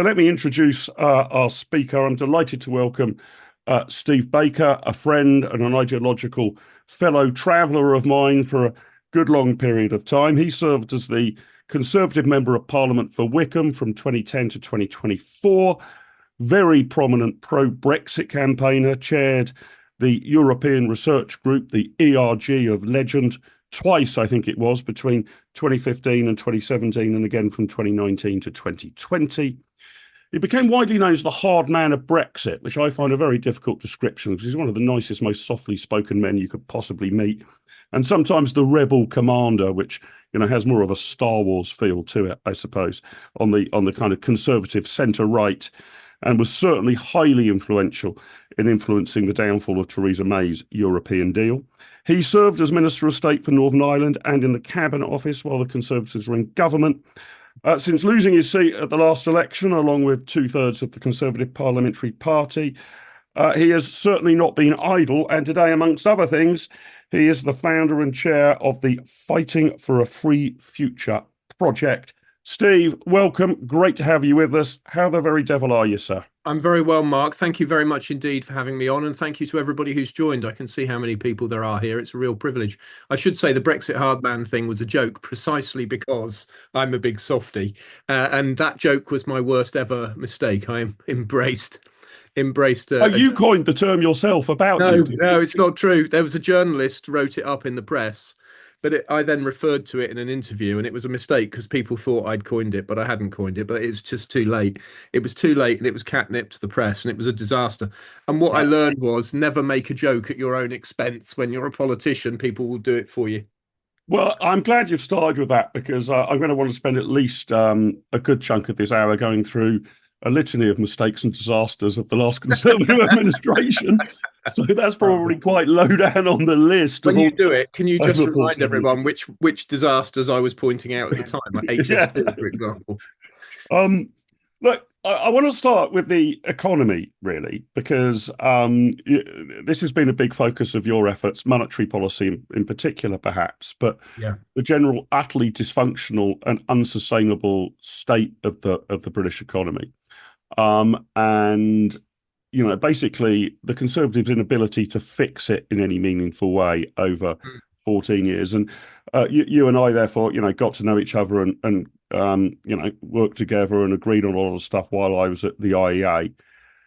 Let me introduce our speaker. I'm delighted to welcome Steve Baker, a friend and an ideological fellow traveller of mine for a good long period of time. He served as the Conservative Member of Parliament for Wycombe from 2010 to 2024, very prominent pro-Brexit campaigner, chaired the European Research Group, the ERG of legend, twice, I think it was, between 2015 and 2017, and again from 2019 to 2020. He became widely known as the hard man of Brexit, which I find a very difficult description because he's one of the nicest, most softly spoken men you could possibly meet. And sometimes the rebel commander, which has more of a Star Wars feel to it, I suppose, on the kind of conservative centre-right, and was certainly highly influential in influencing the downfall of Theresa May's European deal. He served as Minister of State for Northern Ireland and in the Cabinet Office while the Conservatives were in government. Since losing his seat at the last election, along with two-thirds of the Conservative Parliamentary Party, he has certainly not been idle. And today, amongst other things, he is the founder and chair of the Fighting for a Free Future project. Steve, welcome. Great to have you with us. How the very devil are you, sir? I'm very well, Mark. Thank you very much indeed for having me on. And thank you to everybody who's joined. I can see how many people there are here. It's a real privilege. I should say the Brexit hard man thing was a joke precisely because I'm a big softie. And that joke was my worst ever mistake. I embraced. You coined the term yourself about No, it's not true. There was a journalist wrote it up in the press. But I then referred to it in an interview, and it was a mistake because people thought I'd coined it, but I hadn't coined it. But it's just too late. It was too late, and it was catnip to the press, and it was a disaster. And what I learned was never make a joke at your own expense. When you're a politician, people will do it for you. Well, I'm glad you've started with that because I'm going to want to spend at least a good chunk of this hour going through a litany of mistakes and disasters of the last Conservative administration. So that's probably quite low down on the list. When you do it, can you just remind everyone which disasters I was pointing out at the time, like HS2, for example? Look, I want to start with the economy, really, because this has been a big focus of your efforts, monetary policy in particular, perhaps, but the general utterly dysfunctional and unsustainable state of the British economy. And basically the Conservatives' inability to fix it in any meaningful way over 14 years. And you and I, therefore, got to know each other and worked together and agreed on a lot of stuff while I was at the IEA.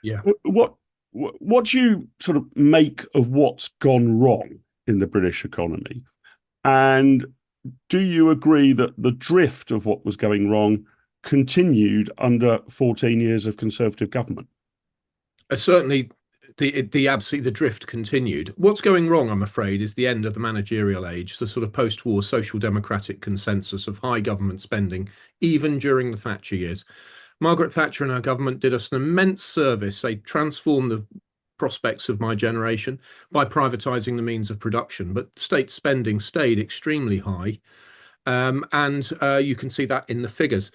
Yeah. What do you sort of make of what's gone wrong in the British economy? And do you agree that the drift of what was going wrong continued under 14 years of Conservative government? Certainly, the drift continued. What's going wrong, I'm afraid, is the end of the managerial age, the sort of post-war social democratic consensus of high government spending, even during the Thatcher years. Margaret Thatcher and her government did us an immense service. They transformed the prospects of my generation by privatising the means of production, but state spending stayed extremely high, and you can see that in the figures.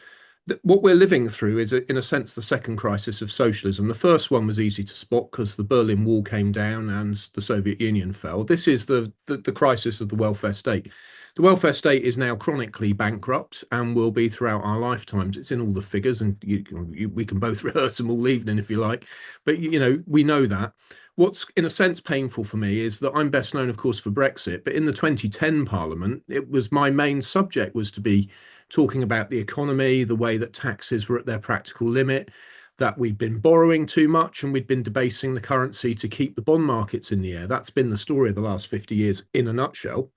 What we're living through is, in a sense, the second crisis of socialism. The first one was easy to spot because the Berlin Wall came down and the Soviet Union fell. This is the crisis of the welfare state. The welfare state is now chronically bankrupt and will be throughout our lifetimes. It's in all the figures, and we can both rehearse them all evening if you like. But, we know that. What's, in a sense, painful for me is that I'm best known, of course, for Brexit. But in the 2010 Parliament, it was my main subject was to be talking about the economy, the way that taxes were at their practical limit, that we'd been borrowing too much and we'd been debasing the currency to keep the bond markets in the air. That's been the story of the last 50 years in a nutshell.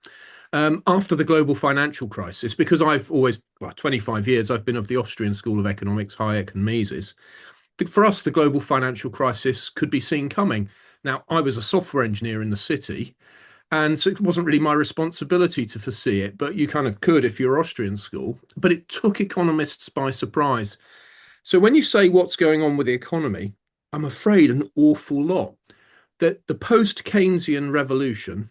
After the global financial crisis, because I've always, 25 years, I've been of the Austrian School of Economics, Hayek and Mises. For us, the global financial crisis could be seen coming. Now, I was a software engineer in the city, and so it wasn't really my responsibility to foresee it, but you kind of could if you're Austrian school. But it took economists by surprise. So when you say what's going on with the economy, I'm afraid an awful lot. That the post-Keynesian revolution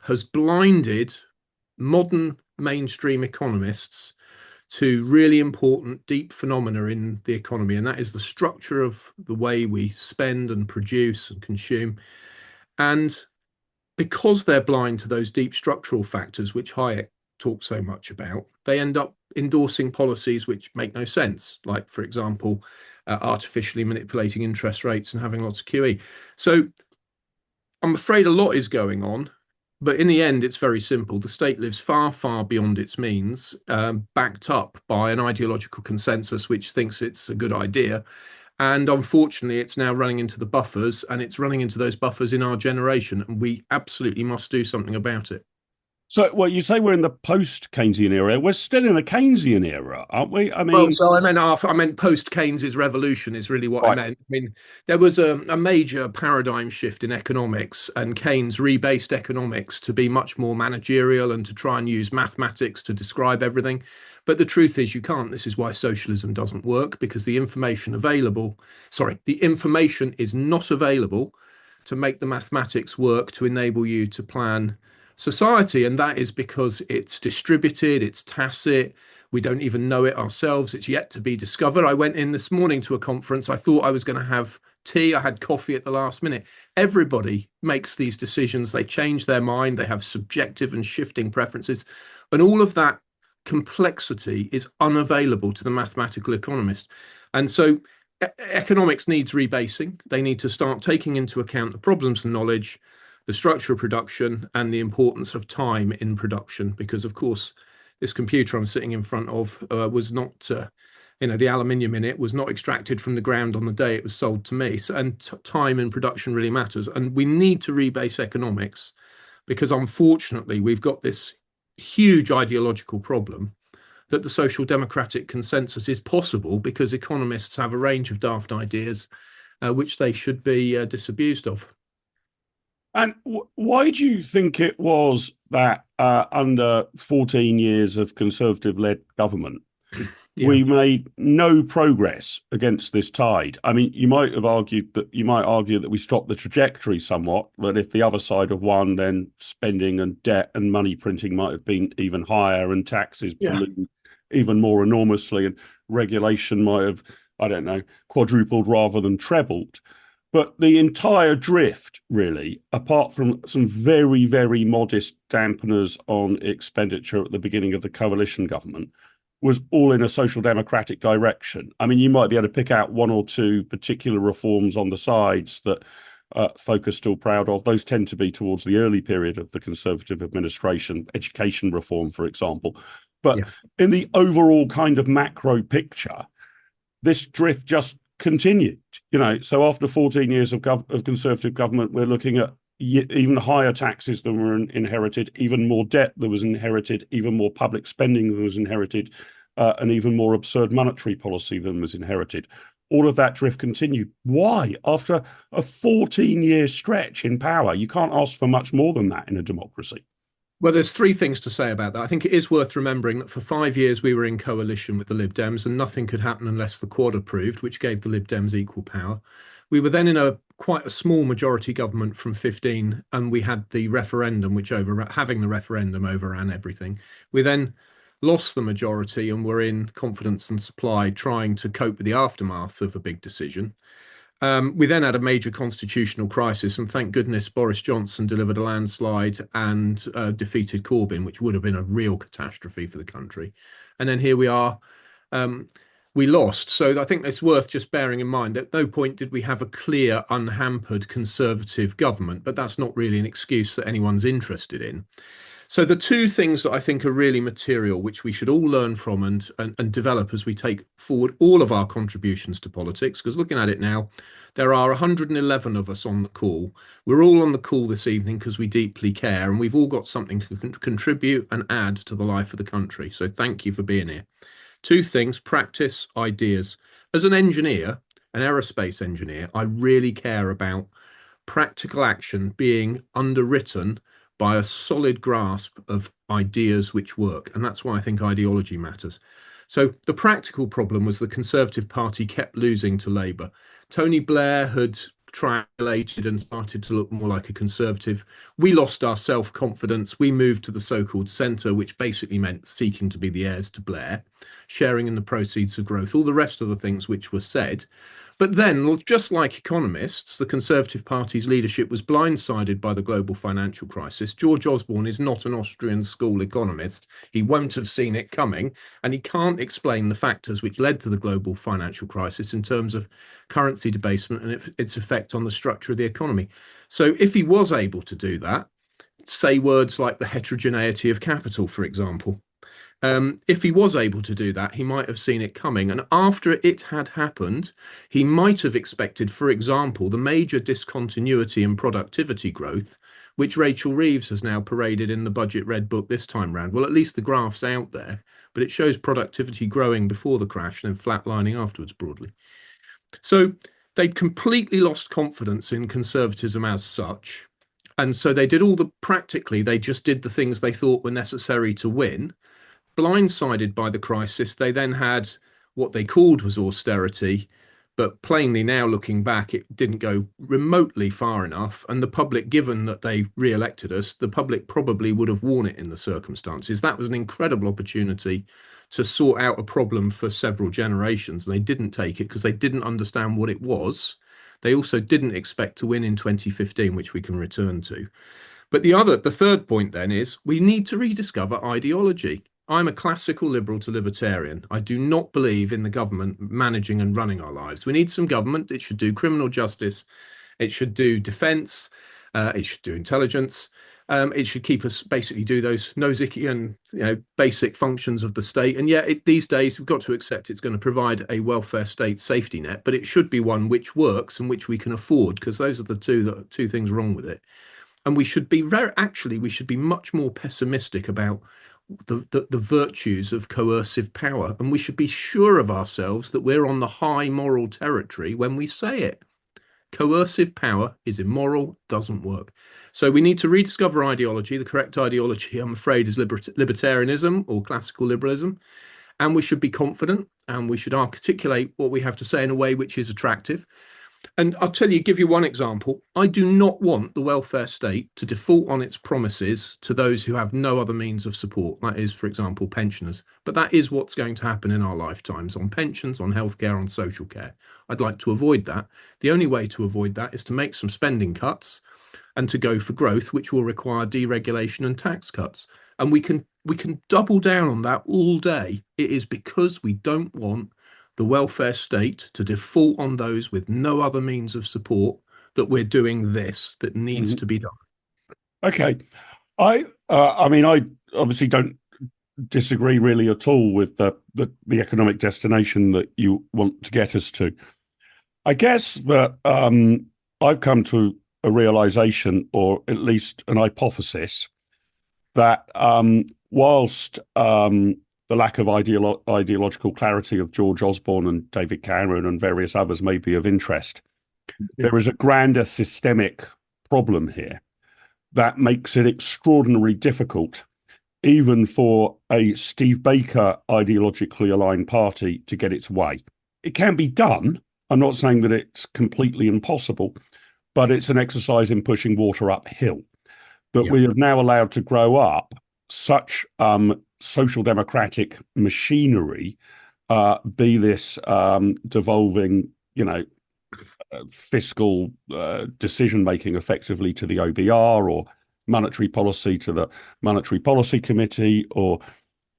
has blinded modern mainstream economists to really important, deep phenomena in the economy, and that is the structure of the way we spend and produce and consume. And because they're blind to those deep structural factors, which Hayek talk so much about, they end up endorsing policies which make no sense, like, for example, artificially manipulating interest rates and having lots of QE. So I'm afraid a lot is going on, but in the end, it's very simple. The state lives far, far beyond its means, backed up by an ideological consensus which thinks it's a good idea. And unfortunately, it's now running into the buffers, and it's running into those buffers in our generation. And we absolutely must do something about it. So, well, you say we're in the post-Keynesian era. We're still in the Keynesian era, aren't we? I Well, mean, so I meant post Keynes's revolution is really what I right. meant. I mean, there was a major paradigm shift in economics, and Keynes rebased economics to be much more managerial and to try and use mathematics to describe everything. But the truth is, you can't. This is why socialism doesn't work, because the information is not available to make the mathematics work to enable you to plan society. And that is because it's distributed, it's tacit. We don't even know it ourselves. It's yet to be discovered. I went in this morning to a conference. I thought I was going to have tea. I had coffee at the last minute. Everybody makes these decisions. They change their mind. They have subjective and shifting preferences. And all of that complexity is unavailable to the mathematical economist. And so economics needs rebasing. They need to start taking into account the problems and knowledge, the structure of production, and the importance of time in production. Because, of course, this computer I'm sitting in front of was not, the aluminium in it was not extracted from the ground on the day it was sold to me. So, and time in production really matters. And we need to rebase economics, because unfortunately, we've got this huge ideological problem that the social democratic consensus is possible because economists have a range of daft ideas which they should be disabused of. And why do you think it was that under 14 years of Conservative-led government, we made no progress against this tide? I mean, you might argue that we stopped the trajectory somewhat, but if the other side had won, then spending and debt and money printing might have been even higher, and taxes ballooned even more enormously, and regulation might have, I don't know, quadrupled rather than trebled. But the entire drift, really, apart from some very, very modest dampeners on expenditure at the beginning of the coalition government, was all in a social democratic direction. I mean, you might be able to pick out one or two particular reforms on the sides that folk are still proud of. Those tend to be towards the early period of the Conservative administration, education reform, for example. But in the overall kind of macro picture, this drift just continued. So after 14 years of Conservative government, we're looking at even higher taxes than were inherited, even more debt that was inherited, even more public spending that was inherited, and even more absurd monetary policy than was inherited. All of that drift continued. Why? After a 14-year stretch in power, you can't ask for much more than that in a democracy. Well, there's three things to say about that. I think it is worth remembering that for 5 years we were in coalition with the Lib Dems, and nothing could happen unless the Quad approved, which gave the Lib Dems equal power. We were then in quite a small majority government from 15, and we had the referendum, which having the referendum overran everything. We then lost the majority and were in confidence and supply, trying to cope with the aftermath of a big decision. We then had a major constitutional crisis, and thank goodness Boris Johnson delivered a landslide and defeated Corbyn, which would have been a real catastrophe for the country. And then here we are. We lost. So I think it's worth just bearing in mind that at no point did we have a clear, unhampered Conservative government, but that's not really an excuse that anyone's interested in. So the two things that I think are really material, which we should all learn from and develop as we take forward all of our contributions to politics, because looking at it now, there are 111 of us on the call. We're all on the call this evening because we deeply care, and we've all got something to contribute and add to the life of the country. So thank you for being here. Two things: practice, ideas. As an engineer, an aerospace engineer, I really care about practical action being underwritten by a solid grasp of ideas which work. And that's why I think ideology matters. So the practical problem was the Conservative Party kept losing to Labour. Tony Blair had triangulated and started to look more like a Conservative. We lost our self-confidence. We moved to the so-called centre, which basically meant seeking to be the heirs to Blair. sharing in the proceeds of growth, all the rest of the things which were said. But then, just like economists, the Conservative Party's leadership was blindsided by the global financial crisis. George Osborne is not an Austrian school economist. He won't have seen it coming, and he can't explain the factors which led to the global financial crisis in terms of currency debasement and its effect on the structure of the economy. So if he was able to do that, say words like the heterogeneity of capital, for example, if he was able to do that, he might have seen it coming. And after it had happened, he might have expected, for example, the major discontinuity in productivity growth, which Rachel Reeves has now paraded in the Budget Red Book this time round. Well, at least the graph's out there, but it shows productivity growing before the crash and then flatlining afterwards broadly. So they'd completely lost confidence in conservatism as such. And so they did they just did the things they thought were necessary to win. Blindsided by the crisis, they then had what they called was austerity, but plainly now looking back, it didn't go remotely far enough. And the public, given that they re-elected us, the public probably would have worn it in the circumstances. That was an incredible opportunity to sort out a problem for several generations. And they didn't take it because they didn't understand what it was. They also didn't expect to win in 2015, which we can return to. But the third point then is we need to rediscover ideology. I'm a classical liberal to libertarian. I do not believe in the government managing and running our lives. We need some government. It should do criminal justice. It should do defence. It should do intelligence. It should keep us basically do those Nozick-ian, basic functions of the state. And yet these days we've got to accept it's going to provide a welfare state safety net, but it should be one which works and which we can afford, because those are the two things wrong with it. And we should be much more pessimistic about the virtues of coercive power, and we should be sure of ourselves that we're on the high moral territory when we say it. Coercive power is immoral, doesn't work. So we need to rediscover ideology. The correct ideology, I'm afraid, is libertarianism or classical liberalism. And we should be confident, and we should articulate what we have to say in a way which is attractive. And I'll give you one example. I do not want the welfare state to default on its promises to those who have no other means of support. That is, for example, pensioners. But that is what's going to happen in our lifetimes on pensions, on healthcare, on social care. I'd like to avoid that. The only way to avoid that is to make some spending cuts and to go for growth, which will require deregulation and tax cuts. And we can double down on that all day. It is because we don't want the welfare state to default on those with no other means of support that we're doing this that needs to be done. Okay. I mean, I obviously don't disagree really at all with the economic destination that you want to get us to. I guess that I've come to a realization, or at least an hypothesis, that whilst the lack of ideological clarity of George Osborne and David Cameron and various others may be of interest, there is a grander systemic problem here that makes it extraordinarily difficult, even for a Steve Baker ideologically aligned party, to get its way. It can be done. I'm not saying that it's completely impossible, but it's an exercise in pushing water uphill. That we have now allowed to grow up such social democratic machinery, be this devolving, fiscal decision-making effectively to the OBR, or monetary policy to the Monetary Policy Committee, or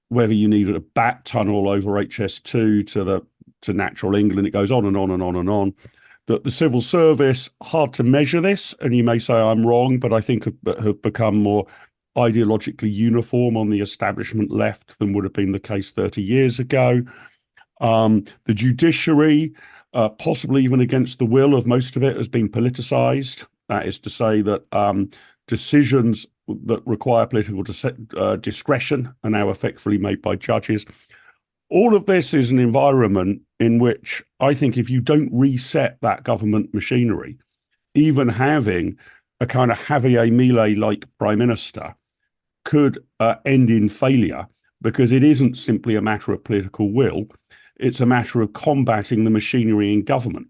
whether you needed a bat tunnel over HS2 to Natural England. It goes on and on and on and on. That the civil service, hard to measure this, and you may say I'm wrong, but I think have become more ideologically uniform on the establishment left than would have been the case 30 years ago. The judiciary, possibly even against the will of most of it, has been politicised. That is to say that decisions that require political discretion are now effectively made by judges. All of this is an environment in which I think if you don't reset that government machinery, even having a kind of Javier Milei-like prime minister could end in failure, because it isn't simply a matter of political will. It's a matter of combating the machinery in government,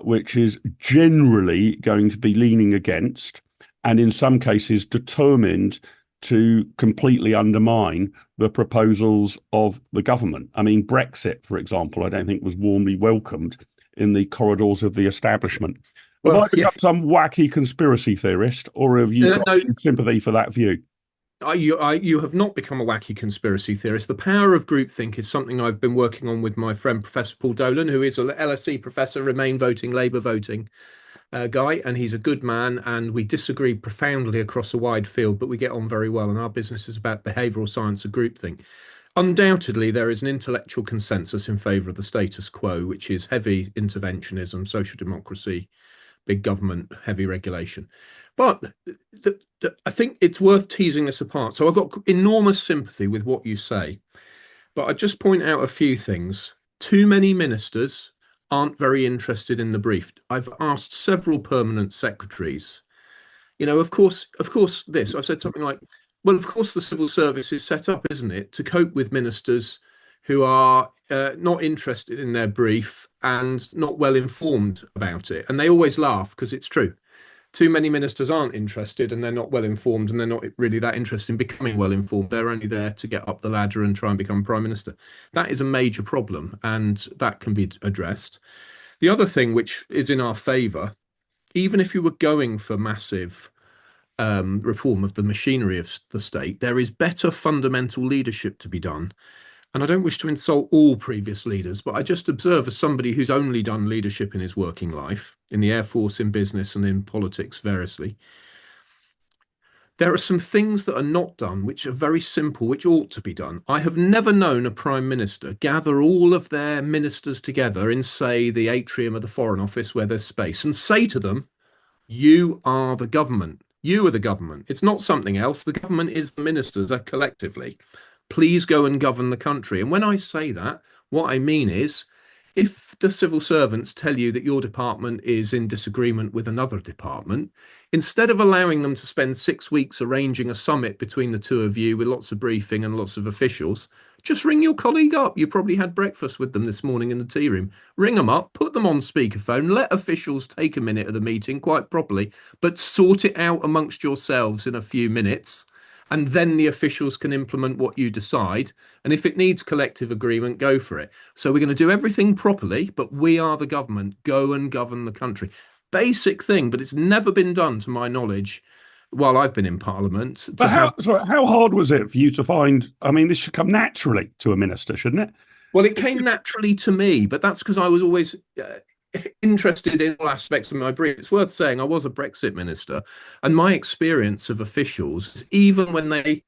which is generally going to be leaning against, and in some cases determined to completely undermine the proposals of the government. I mean, Brexit, for example, I don't think was warmly welcomed in the corridors of the establishment. Have I Well, yeah, become some wacky conspiracy theorist, or have you got no, any sympathy for that view? you have not become a wacky conspiracy theorist. The power of groupthink is something I've been working on with my friend Professor Paul Dolan, who is an LSE professor, Remain voting, Labour voting guy, and he's a good man. And we disagree profoundly across a wide field, but we get on very well. And our business is about behavioural science of groupthink. Undoubtedly, there is an intellectual consensus in favour of the status quo, which is heavy interventionism, social democracy, big government, heavy regulation. But I think it's worth teasing this apart. So I've got enormous sympathy with what you say, but I just point out a few things. Too many ministers aren't very interested in the brief. I've asked several permanent secretaries. This I've said something like, well, of course, the civil service is set up, isn't it, to cope with ministers who are not interested in their brief and not well informed about it. And they always laugh because it's true. Too many ministers aren't interested and they're not well informed and they're not really that interested in becoming well informed. They're only there to get up the ladder and try and become prime minister. That is a major problem and that can be addressed. The other thing which is in our favour, even if you were going for massive reform of the machinery of the state, there is better fundamental leadership to be done. And I don't wish to insult all previous leaders, but I just observe as somebody who's only done leadership in his working life, in the Air Force, in business, and in politics variously. There are some things that are not done, which are very simple, which ought to be done. I have never known a prime minister gather all of their ministers together in, say, the atrium of the Foreign Office where there's space and say to them, you are the government. You are the government. It's not something else. The government is the ministers collectively. Please go and govern the country. And when I say that, what I mean is if the civil servants tell you that your department is in disagreement with another department, instead of allowing them to spend 6 weeks arranging a summit between the two of you with lots of briefing and lots of officials, just ring your colleague up. You probably had breakfast with them this morning in the tea room. Ring them up, put them on speakerphone, let officials take a minute of the meeting quite properly, but sort it out amongst yourselves in a few minutes. And then the officials can implement what you decide. And if it needs collective agreement, go for it. So we're going to do everything properly, but we are the government. Go and govern the country. Basic thing, but it's never been done to my knowledge while I've been in Parliament. But how hard was it for you to find? I mean, this should come naturally to a minister, shouldn't it? Well, it came naturally to me, but that's because I was always interested in all aspects of my brief. It's worth saying I was a Brexit minister, and my experience of officials is even when they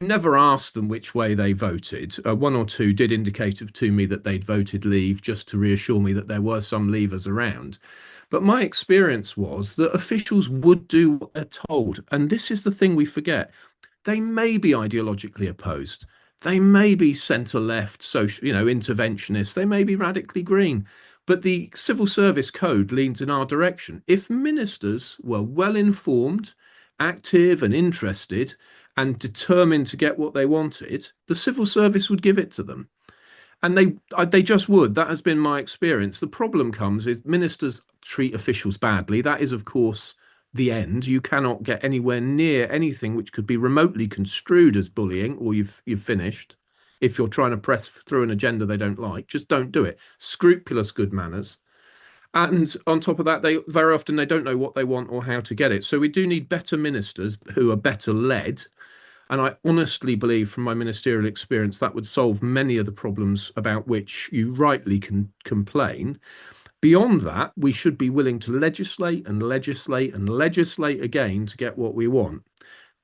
never asked them which way they voted, one or two did indicate to me that they'd voted Leave just to reassure me that there were some Leavers around. But my experience was that officials would do what they're told. And this is the thing we forget. They may be ideologically opposed. They may be centre left, social, interventionists. They may be radically green. But the civil service code leans in our direction. If ministers were well informed, active and interested and determined to get what they wanted, the civil service would give it to them. And they just would. That has been my experience. The problem comes if ministers treat officials badly. That is, of course, the end. You cannot get anywhere near anything which could be remotely construed as bullying, or you've finished. If you're trying to press through an agenda they don't like, just don't do it. Scrupulous good manners. And on top of that, they very often they don't know what they want or how to get it. So we do need better ministers who are better led. And I honestly believe from my ministerial experience that would solve many of the problems about which you rightly can complain. Beyond that, we should be willing to legislate and legislate and legislate again to get what we want.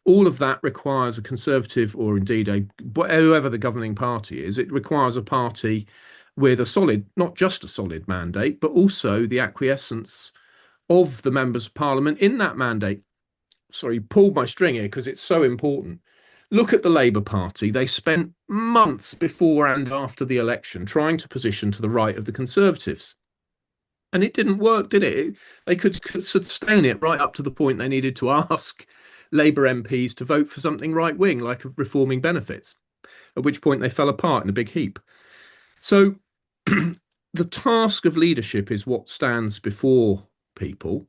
All of that requires a Conservative or indeed whoever the governing party is, it requires a party with a solid, not just a solid mandate, but also the acquiescence of the members of Parliament in that mandate. Sorry, pulled my string here because it's so important. Look at the Labour Party. They spent months before and after the election trying to position to the right of the Conservatives. And it didn't work, did it? They could sustain it right up to the point they needed to ask Labour MPs to vote for something right wing, like reforming benefits, at which point they fell apart in a big heap. So the task of leadership is what stands before people.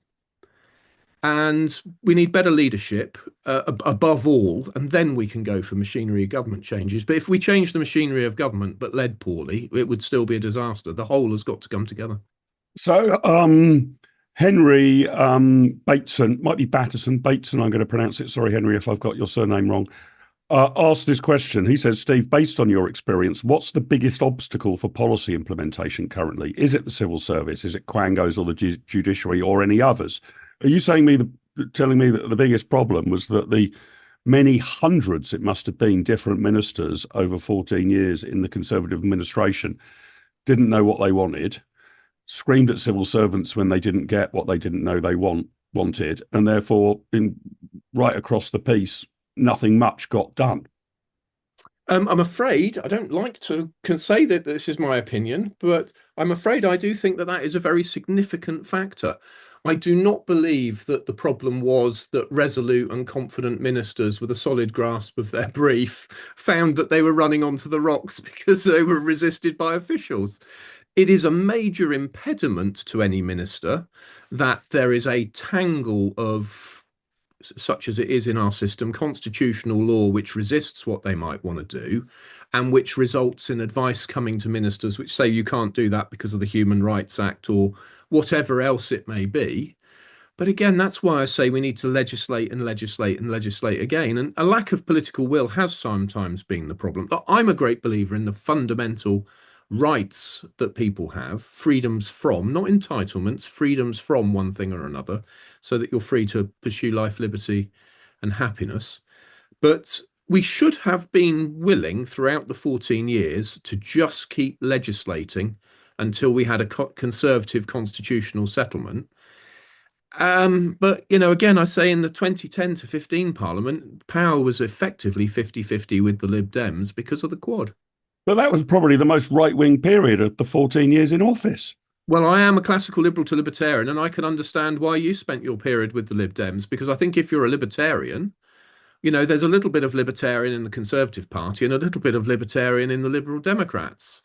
And we need better leadership above all, and then we can go for machinery of government changes. But if we change the machinery of government but led poorly, it would still be a disaster. The whole has got to come together. So, Henry Bateson, might be Batterson, Bateson, I'm going to pronounce it. Sorry, Henry, if I've got your surname wrong. Asked this question. He says, Steve, based on your experience, what's the biggest obstacle for policy implementation currently? Is it the civil service? Is it Quangos or the judiciary or any others? Are you telling me that the biggest problem was that the many hundreds, it must have been, different ministers over 14 years in the Conservative administration didn't know what they wanted, screamed at civil servants when they didn't get what they didn't know they wanted, and therefore, right across the piece, nothing much got done? I'm afraid I don't like to can say that this is my opinion, but I'm afraid I do think that that is a very significant factor. I do not believe that the problem was that resolute and confident ministers with a solid grasp of their brief found that they were running onto the rocks because they were resisted by officials. It is a major impediment to any minister that there is a tangle of, such as it is in our system, constitutional law which resists what they might want to do, and which results in advice coming to ministers which say you can't do that because of the Human Rights Act or whatever else it may be. But again, that's why I say we need to legislate and legislate and legislate again. And a lack of political will has sometimes been the problem. But I'm a great believer in the fundamental rights that people have, freedoms from, not entitlements, freedoms from one thing or another, so that you're free to pursue life, liberty, and happiness. But we should have been willing throughout the 14 years to just keep legislating until we had a conservative constitutional settlement. But, again, I say in the 2010 to 15 Parliament, power was effectively 50-50 with the Lib Dems because of the Quad. But that was probably the most right-wing period of the 14 years in office. Well, I am a classical liberal to libertarian, and I can understand why you spent your period with the Lib Dems, because I think if you're a libertarian, there's a little bit of libertarian in the Conservative Party and a little bit of libertarian in the Liberal Democrats,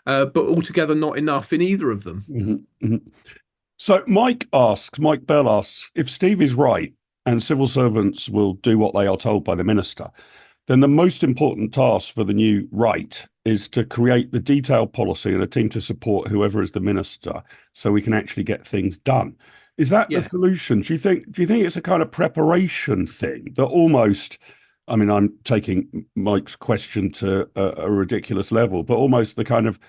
but altogether not enough in either of them. Mm-hmm, mm-hmm. So Mike Bell asks, if Steve is right and civil servants will do what they are told by the minister, then the most important task for the new right is to create the detailed policy and a team to support whoever is the minister so we can actually get things done. Is that the solution? Do you think it's a kind of preparation thing that almost, I mean, I'm taking Mike's question to a ridiculous level, but almost the kind of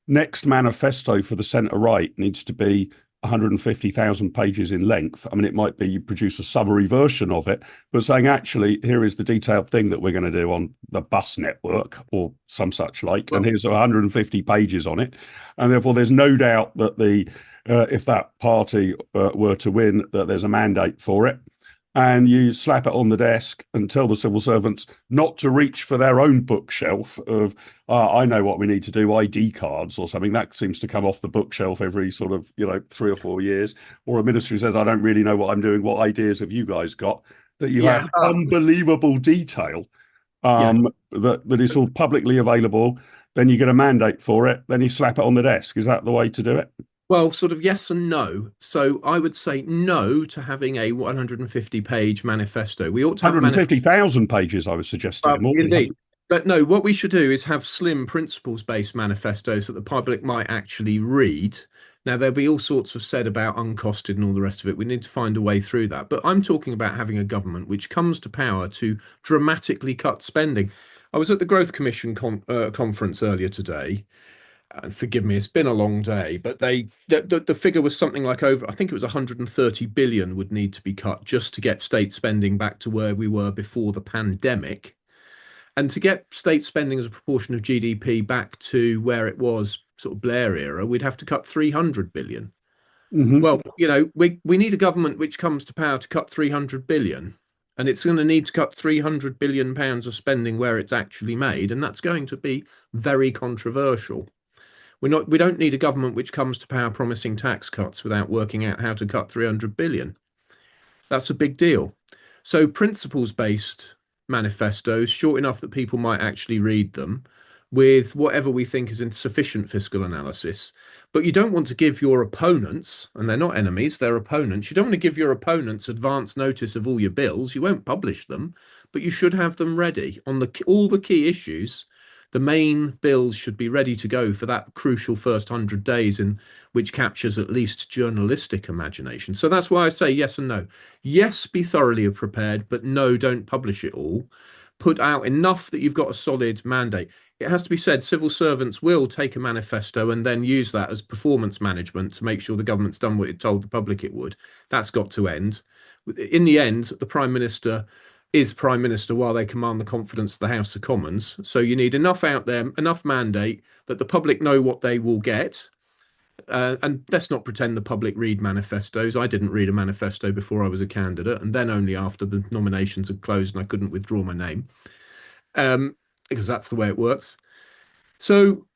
next manifesto for the centre right needs to be 150,000 pages in length. I mean, it might be you produce a summary version of it, but saying actually, here is the detailed thing that we're going to do on the bus network or some such like, and here's 150 pages on it. And therefore, there's no doubt that if that party were to win, that there's a mandate for it. And you slap it on the desk and tell the civil servants not to reach for their own bookshelf of, I know what we need to do, ID cards or something. That seems to come off the bookshelf every sort of, 3 or 4 years. Or a minister who says, I don't really know what I'm doing. What ideas have you guys got? That you have unbelievable detail that is all publicly available. Then you get a mandate for it. Then you slap it on the desk. Is that the way to do it? Well, sort of yes and no. So I would say no to having a 150-page manifesto. We ought to have 150,000 pages, I was suggesting. Indeed. But no, what we should do is have slim principles-based manifestos that the public might actually read. Now, there'll be all sorts of said about uncosted and all the rest of it. We need to find a way through that. But I'm talking about having a government which comes to power to dramatically cut spending. I was at the Growth Commission conference earlier today. Forgive me, it's been a long day, but the figure was something like over, I think it was 130 billion would need to be cut just to get state spending back to where we were before the pandemic. And to get state spending as a proportion of GDP back to where it was sort of Blair era, we'd have to cut 300 billion. Mm-hmm. Well, we need a government which comes to power to cut 300 billion. And it's going to need to cut 300 billion pounds of spending where it's actually made. And that's going to be very controversial. We don't need a government which comes to power promising tax cuts without working out how to cut 300 billion. That's a big deal. So principles-based manifestos, short enough that people might actually read them, with whatever we think is insufficient fiscal analysis. But you don't want to give your opponents, and they're not enemies, they're opponents, you don't want to give your opponents advance notice of all your bills. You won't publish them, but you should have them ready on all the key issues. The main bills should be ready to go for that crucial first 100 days, in which captures at least journalistic imagination. So that's why I say yes and no. Yes, be thoroughly prepared, but no, don't publish it all. Put out enough that you've got a solid mandate. It has to be said, civil servants will take a manifesto and then use that as performance management to make sure the government's done what it told the public it would. That's got to end. In the end, the Prime Minister is Prime Minister while they command the confidence of the House of Commons. So you need enough out there, enough mandate that the public know what they will get. And let's not pretend the public read manifestos. I didn't read a manifesto before I was a candidate, and then only after the nominations had closed and I couldn't withdraw my name, because that's the way it works. So,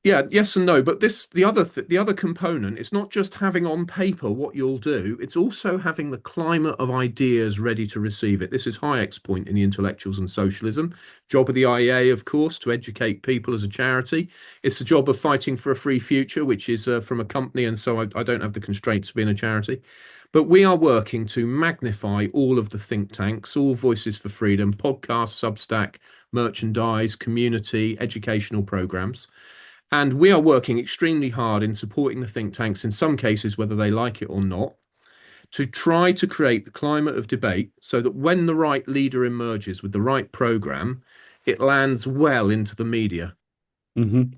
yeah, yes and no. But the other component, it's not just having on paper what you'll do, it's also having the climate of ideas ready to receive it. This is Hayek's point in the Intellectuals and Socialism. Job of the IEA, of course, to educate people as a charity. It's the job of Fighting for a Free Future, which is from a company, and so I don't have the constraints of being a charity. But we are working to magnify all of the think tanks, all Voices for Freedom, podcasts, Substack, merchandise, community, educational programs. And we are working extremely hard in supporting the think tanks, in some cases, whether they like it or not, to try to create the climate of debate so that when the right leader emerges with the right programme, it lands well into the media. Mm-hmm.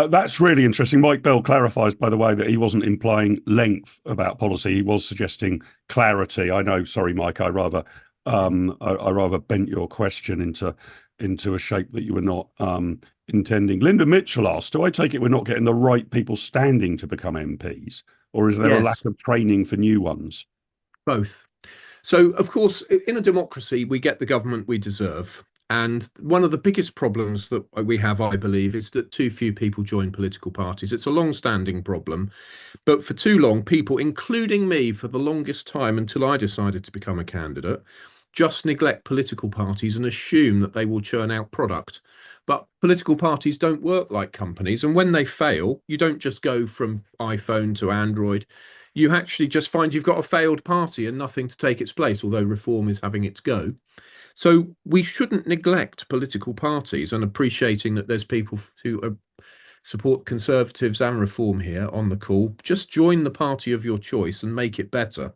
That's really interesting. Mike Bell clarifies, by the way, that he wasn't implying length about policy. He was suggesting clarity. I know, sorry, Mike, I rather bent your question into a shape that you were not intending. Linda Mitchell asked, do I take it we're not getting the right people standing to become MPs, or is there a lack of training for new ones? Both. So, of course, in a democracy, we get the government we deserve. And one of the biggest problems that we have, I believe, is that too few people join political parties. It's a long-standing problem. But for too long, people, including me, for the longest time until I decided to become a candidate, just neglect political parties and assume that they will churn out product. But political parties don't work like companies. And when they fail, you don't just go from iPhone to Android. You actually just find you've got a failed party and nothing to take its place, although reform is having its go. So we shouldn't neglect political parties, and appreciating that there's people who support Conservatives and reform here on the call. Just join the party of your choice and make it better.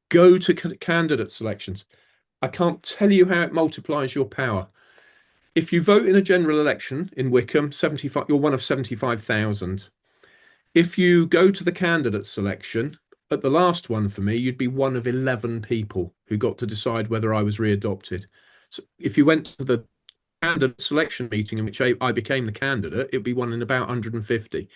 Go to candidate selections. I can't tell you how it multiplies your power. If you vote in a general election in Wycombe, 75, you're one of 75,000. If you go to the candidate selection, at the last one for me, you'd be one of 11 people who got to decide whether I was readopted. So if you went to the candidate selection meeting in which I became the candidate, it'd be one in about 150.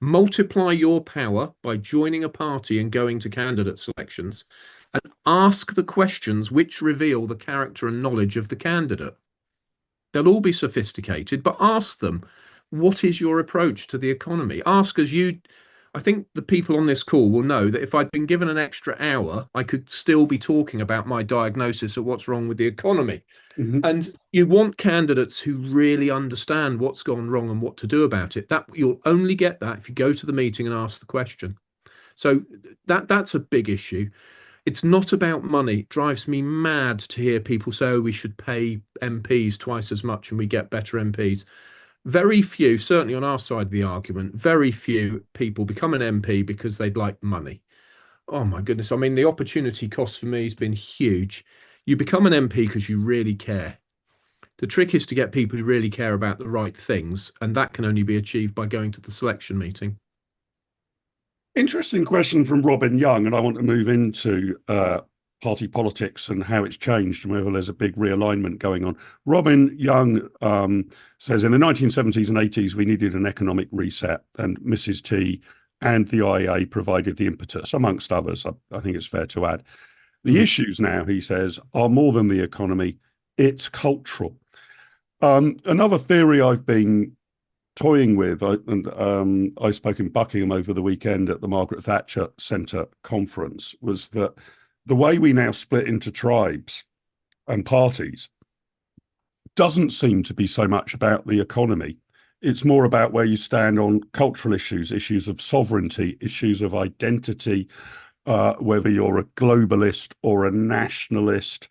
Multiply your power by joining a party and going to candidate selections, and ask the questions which reveal the character and knowledge of the candidate. They'll all be sophisticated, but ask them, what is your approach to the economy? Ask as you... I think the people on this call will know that if I'd been given an extra hour, I could still be talking about my diagnosis of what's wrong with the economy. Mm-hmm. And you want candidates who really understand what's gone wrong and what to do about it. That you'll only get that if you go to the meeting and ask the question. So that's a big issue. It's not about money. It drives me mad to hear people say, oh, we should pay MPs twice as much and we get better MPs. Very few, certainly on our side of the argument, very few people become an MP because they'd like money. Oh my goodness. I mean, the opportunity cost for me has been huge. You become an MP because you really care. The trick is to get people who really care about the right things, and that can only be achieved by going to the selection meeting. Interesting question from Robin Young, and I want to move into party politics and how it's changed and whether there's a big realignment going on. Robin Young says in the 1970s and 80s, we needed an economic reset, and Mrs. T and the IEA provided the impetus, amongst others, I think it's fair to add. The issues now, he says, are more than the economy, it's cultural. Another theory I've been toying with, I spoke in Buckingham over the weekend at the Margaret Thatcher Centre conference, was that the way we now split into tribes and parties doesn't seem to be so much about the economy. It's more about where you stand on cultural issues, issues of sovereignty, issues of identity, whether you're a globalist or a nationalist.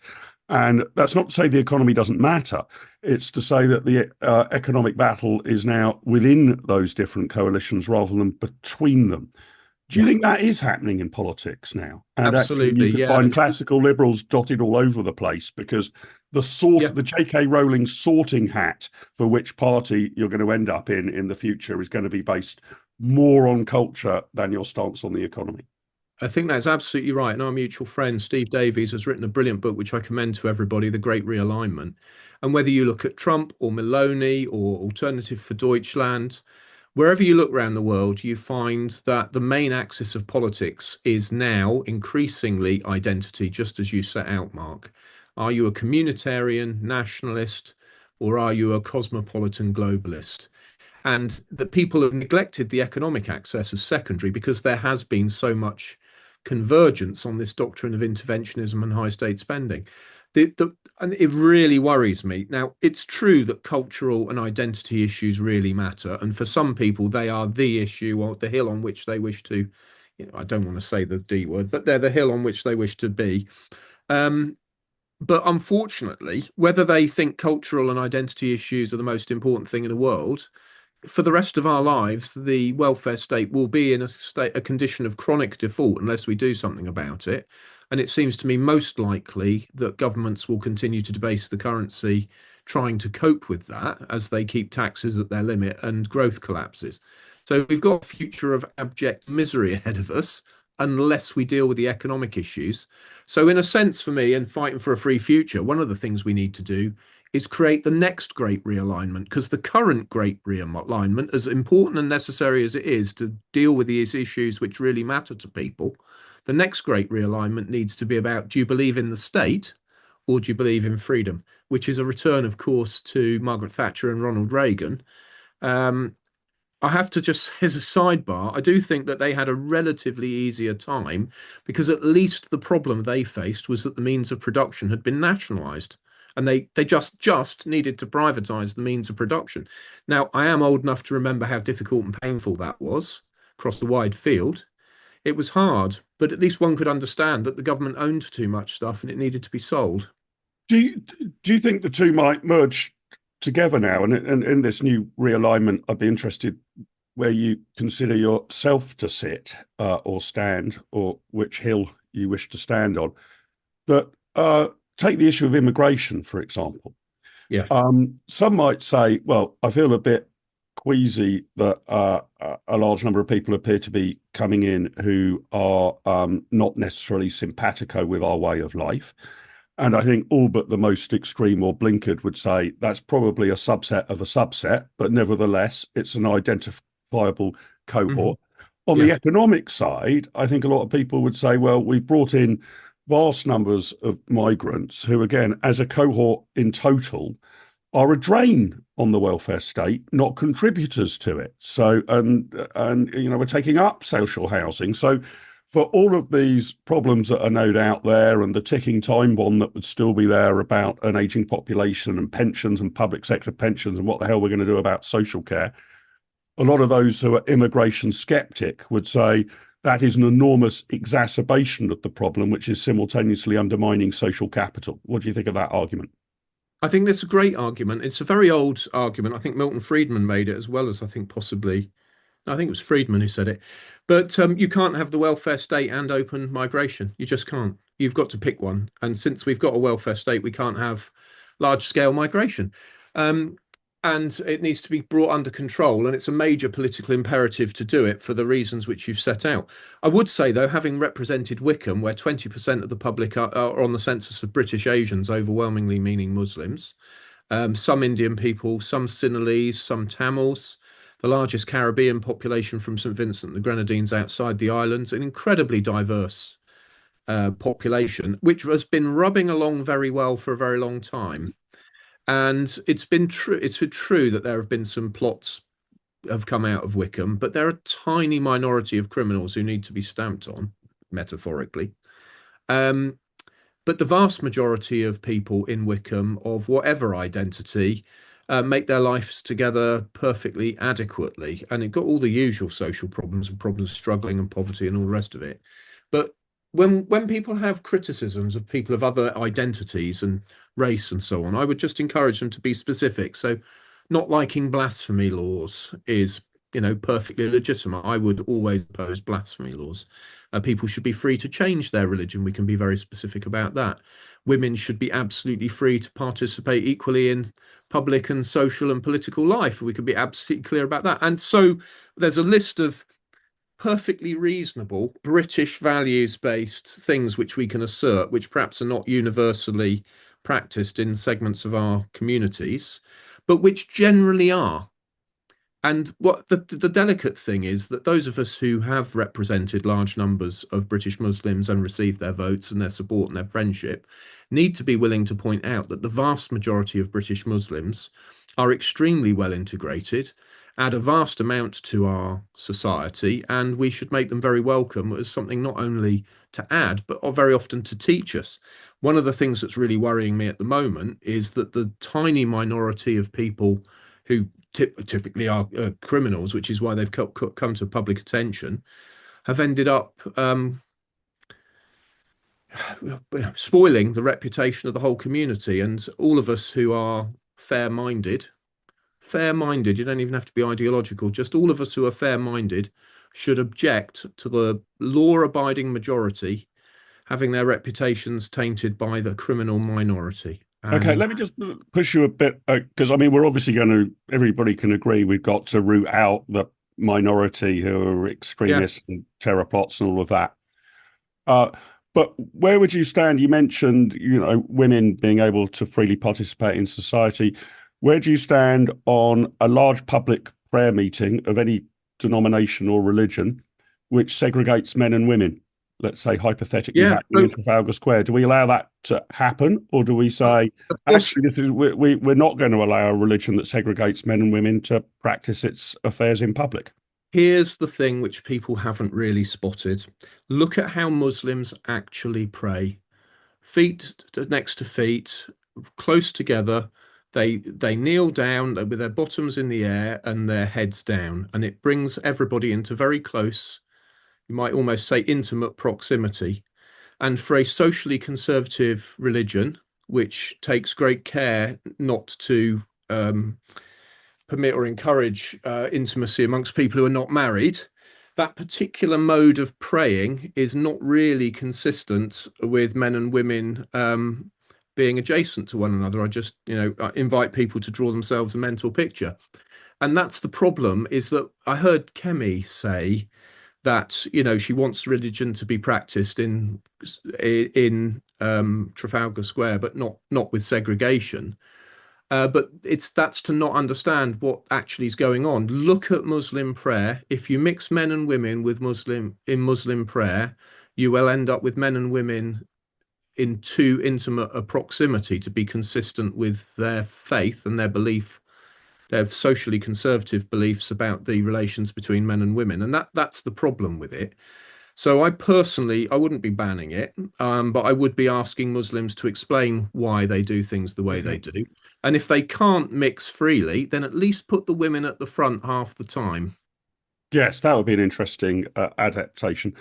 And that's not to say the economy doesn't matter. It's to say that the economic battle is now within those different coalitions rather than between them. Do you Yeah, think that is happening in politics now? And actually, you absolutely. could Yeah, find and classical liberals dotted all over the place because yeah. the J.K. Rowling sorting hat for which party you're going to end up in the future is going to be based more on culture than your stance on the economy. I think that's absolutely right. And our mutual friend, Steve Davies, has written a brilliant book, which I commend to everybody, The Great Realignment. And whether you look at Trump or Meloni or Alternative for Deutschland, wherever you look around the world, you find that the main axis of politics is now increasingly identity, just as you set out, Mark. Are you a communitarian, nationalist, or are you a cosmopolitan globalist? And that people have neglected the economic access as secondary because there has been so much convergence on this doctrine of interventionism and high state spending. And it really worries me. Now, it's true that cultural and identity issues really matter. And for some people, they are the issue or the hill on which they wish to, I don't want to say the D word, but they're the hill on which they wish to be. Um, but unfortunately, whether they think cultural and identity issues are the most important thing in the world, for the rest of our lives, the welfare state will be in a condition of chronic default unless we do something about it. And it seems to me most likely that governments will continue to debase the currency, trying to cope with that as they keep taxes at their limit and growth collapses. So we've got a future of abject misery ahead of us unless we deal with the economic issues. So, in a sense, for me, in fighting for a free future, one of the things we need to do is create the next great realignment, because the current great realignment, as important and necessary as it is to deal with these issues which really matter to people, the next great realignment needs to be about, do you believe in the state or do you believe in freedom? Which is a return, of course, to Margaret Thatcher and Ronald Reagan. Um, I have to just, as a sidebar, I do think that they had a relatively easier time because at least the problem they faced was that the means of production had been nationalised, and they just needed to privatise the means of production. Now, I am old enough to remember how difficult and painful that was across the wide field. It was hard, but at least one could understand that the government owned too much stuff and it needed to be sold. Do you, do you think the two might merge together now? And in this new realignment, I'd be interested where you consider yourself to sit or stand, or which hill you wish to stand on. That take the issue of immigration, for example. Yeah. Some might say, well, I feel a bit queasy that a large number of people appear to be coming in who are not necessarily simpatico with our way of life. And I think all but the most extreme or blinkered would say that's probably a subset of a subset, but nevertheless, it's an identifiable Hmm. cohort. On the Yeah. economic side, I think a lot of people would say, well, we've brought in vast numbers of migrants who, again, as a cohort in total, are a drain on the welfare state, not contributors to it. So, and you know, we're taking up social housing. So, for all of these problems that are no doubt there, and the ticking time bomb that would still be there about an aging population and pensions and public sector pensions and what the hell we're going to do about social care, a lot of those who are immigration skeptic would say that is an enormous exacerbation of the problem, which is simultaneously undermining social capital. What do you think of that argument? I think that's a great argument. It's a very old argument. I think Milton Friedman made it, as well as I think possibly, I think it was Friedman who said it. But you can't have the welfare state and open migration. You just can't. You've got to pick one. And since we've got a welfare state, we can't have large scale migration. Um, and it needs to be brought under control. And it's a major political imperative to do it for the reasons which you've set out. I would say, though, having represented Wycombe, where 20% of the public are on the census of British Asians, overwhelmingly meaning Muslims, some Indian people, some Sinhalese, some Tamils, the largest Caribbean population from St. Vincent and the Grenadines outside the islands, an incredibly diverse population, which has been rubbing along very well for a very long time. And it's been true. It's been true that there have been some plots have come out of Wycombe, but they're a tiny minority of criminals who need to be stamped on, metaphorically. Um, But the vast majority of people in Wycombe, of whatever identity, make their lives together perfectly adequately. And it got all the usual social problems and problems of struggling and poverty and all the rest of it. But when people have criticisms of people of other identities and race and so on, I would just encourage them to be specific. So not liking blasphemy laws is, perfectly legitimate. I would always oppose blasphemy laws. People should be free to change their religion. We can be very specific about that. Women should be absolutely free to participate equally in public and social and political life. We can be absolutely clear about that. And so there's a list of perfectly reasonable British values-based things which we can assert, which perhaps are not universally practiced in segments of our communities, but which generally are. And what the delicate thing is that those of us who have represented large numbers of British Muslims and received their votes and their support and their friendship need to be willing to point out that the vast majority of British Muslims are extremely well integrated, add a vast amount to our society, and we should make them very welcome as something not only to add, but very often to teach us. One of the things that's really worrying me at the moment is that the tiny minority of people who typically are criminals, which is why they've come to public attention, have ended up spoiling the reputation of the whole community. And all of us who are fair-minded, you don't even have to be ideological, just all of us who are fair-minded should object to the law-abiding majority having their reputations tainted by the criminal minority. Okay, let me just push you a bit, because I mean, we're obviously everybody can agree we've got to root out the minority who are extremists and terror plots and all of that. But where would you stand? You mentioned, women being able to freely participate in society. Where do you stand on a large public prayer meeting of any denomination or religion which segregates men and women? Let's say hypothetically happening in Trafalgar Square. Do we allow that to happen, or do we say actually we're not going to allow a religion that segregates men and women to practice its affairs in public? Here's the thing which people haven't really spotted. Look at how Muslims actually pray. Feet next to feet, close together. They kneel down with their bottoms in the air and their heads down, and it brings everybody into very close, you might almost say intimate proximity. And for a socially conservative religion, which takes great care not to permit or encourage intimacy amongst people who are not married, that particular mode of praying is not really consistent with men and women being adjacent to one another. I invite people to draw themselves a mental picture. And that's the problem, is that I heard Kemi say that she wants religion to be practiced in Trafalgar Square, but not with segregation. But that's to not understand what actually is going on. Look at Muslim prayer. If you mix men and women with Muslim prayer, you will end up with men and women in too intimate a proximity to be consistent with their faith and their belief. They have socially conservative beliefs about the relations between men and women, and that's the problem with it. So I wouldn't be banning it, but I would be asking Muslims to explain why they do things the way they do. And if they can't mix freely, then at least put the women at the front half the time. Yes, that would be an interesting adaptation.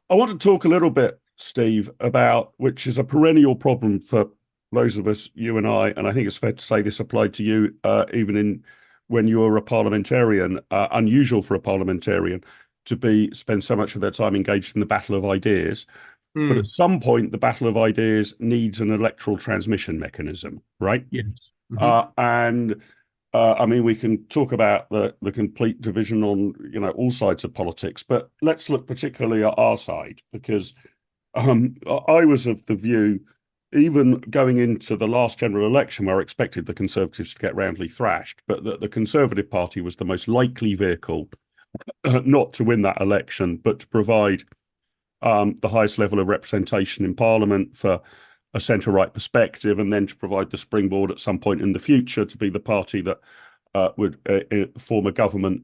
I want to talk a little bit, Steve, about which is a perennial problem for those of us, you and I think it's fair to say this applied to you, even when you were a parliamentarian, unusual for a parliamentarian to spend so much of their time engaged in the battle of ideas. But at some point, the battle of ideas needs an electoral transmission mechanism, right? Yes. I mean, we can talk about the complete division on, all sides of politics, but let's look particularly at our side, because I was of the view, even going into the last general election, where I expected the Conservatives to get roundly thrashed, but that the Conservative Party was the most likely vehicle not to win that election, but to provide the highest level of representation in Parliament for a centre-right perspective, and then to provide the springboard at some point in the future to be the party that would form a government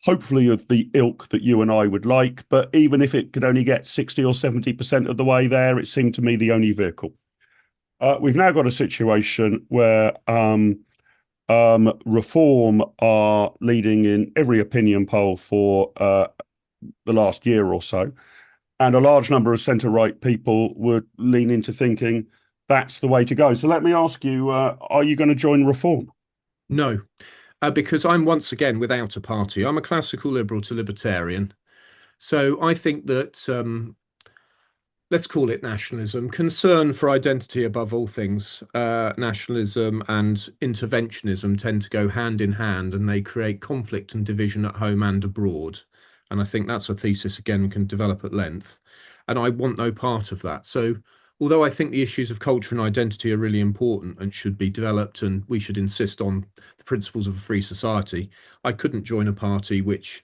hopefully of the ilk that you and I would like. But even if it could only get 60 or 70% of the way there, it seemed to me the only vehicle. We've now got a situation where Reform are leading in every opinion poll for the last year or so. And a large number of centre-right people would lean into thinking that's the way to go. So let me ask you, are you going to join Reform? No, because I'm once again without a party. I'm a classical liberal to libertarian. So I think that let's call it nationalism, concern for identity above all things. Nationalism and interventionism tend to go hand in hand, and they create conflict and division at home and abroad. And I think that's a thesis, again, we can develop at length. And I want no part of that. So although I think the issues of culture and identity are really important and should be developed, and we should insist on the principles of a free society, I couldn't join a party which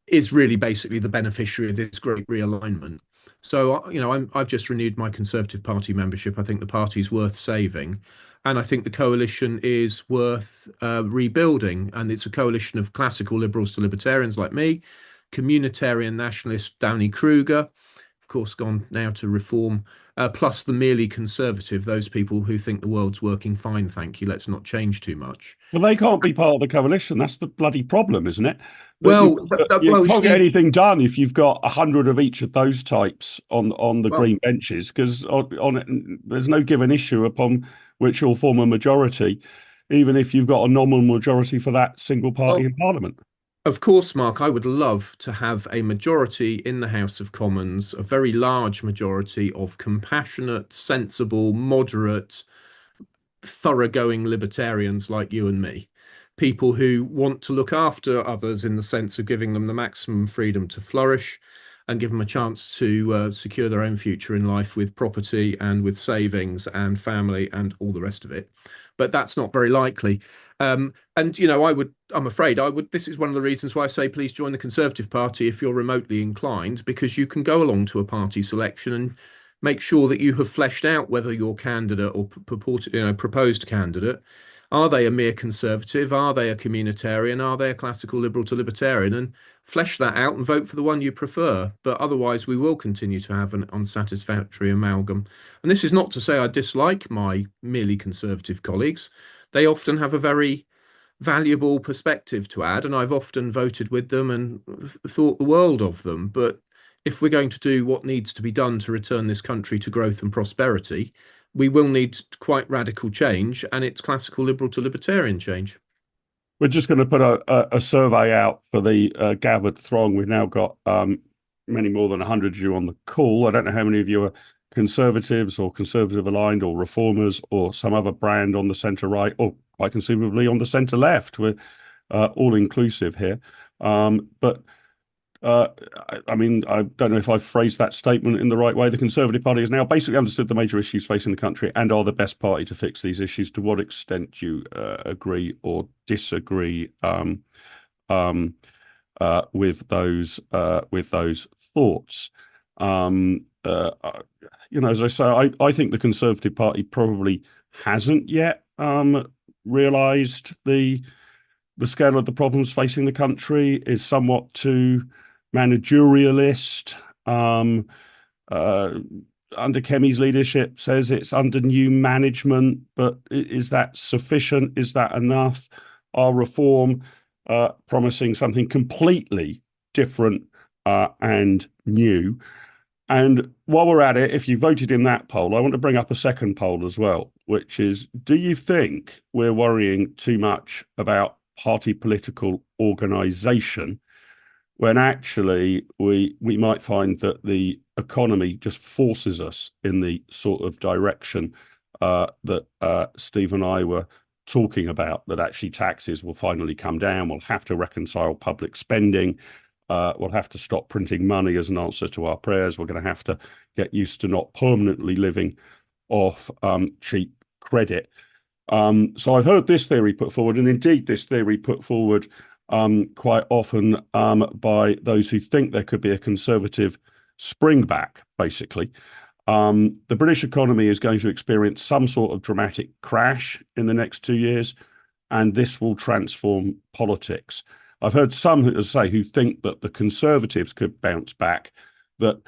is really basically the beneficiary of this great realignment. So, I've just renewed my Conservative Party membership. I think the party's worth saving. And I think the coalition is worth rebuilding. And it's a coalition of classical liberals to libertarians like me, communitarian nationalist Downey Kruger, of course, gone now to Reform, plus the merely conservative, those people who think the world's working fine, thank you, let's not change too much. Well, they can't be part of the coalition. That's the bloody problem, isn't it? Well, You can't get Steve, anything done if you've got 100 of each of those types on the well, green benches, because on it, there's no given issue upon which you'll form a majority, even if you've got a nominal majority for that single party well, in Parliament. of course, Mark, I would love to have a majority in the House of Commons, a very large majority of compassionate, sensible, moderate, thoroughgoing libertarians like you and me. People who want to look after others in the sense of giving them the maximum freedom to flourish and give them a chance to secure their own future in life with property and with savings and family and all the rest of it. But that's not very likely. And I'm afraid this is one of the reasons why I say please join the Conservative Party if you're remotely inclined, because you can go along to a party selection and make sure that you have fleshed out whether your candidate or proposed candidate, are they a mere conservative? Are they a communitarian? Are they a classical liberal to libertarian? And flesh that out and vote for the one you prefer. But otherwise, we will continue to have an unsatisfactory amalgam. And this is not to say I dislike my merely conservative colleagues. They often have a very valuable perspective to add, and I've often voted with them and thought the world of them. But if we're going to do what needs to be done to return this country to growth and prosperity, we will need quite radical change, and it's classical liberal to libertarian change. We're just going to put a survey out for the gathered throng. We've now got many more than 100 of you on the call. I don't know how many of you are Conservatives or Conservative aligned or Reformers or some other brand on the centre right, or quite conceivably on the centre left. We're all inclusive here. But I mean, I don't know if I've phrased that statement in the right way. The Conservative Party has now basically understood the major issues facing the country and are the best party to fix these issues. To what extent do you agree or disagree with those thoughts? As I say, I think the Conservative Party probably hasn't yet realised the scale of the problems facing the country, is somewhat too managerialist. Under Kemi's leadership, says it's under new management, but is that sufficient? Is that enough? Are Reform promising something completely different and new? And while we're at it, if you voted in that poll, I want to bring up a second poll as well, which is, do you think we're worrying too much about party political organisation, when actually we might find that the economy just forces us in the sort of direction that Steve and I were talking about, that actually taxes will finally come down, we'll have to reconcile public spending, we'll have to stop printing money as an answer to our prayers, we're going to have to get used to not permanently living off cheap credit. So I've heard this theory put forward, and indeed this theory put forward quite often by those who think there could be a conservative springback, basically. The British economy is going to experience some sort of dramatic crash in the next 2 years, and this will transform politics. I've heard some who think that the Conservatives could bounce back, that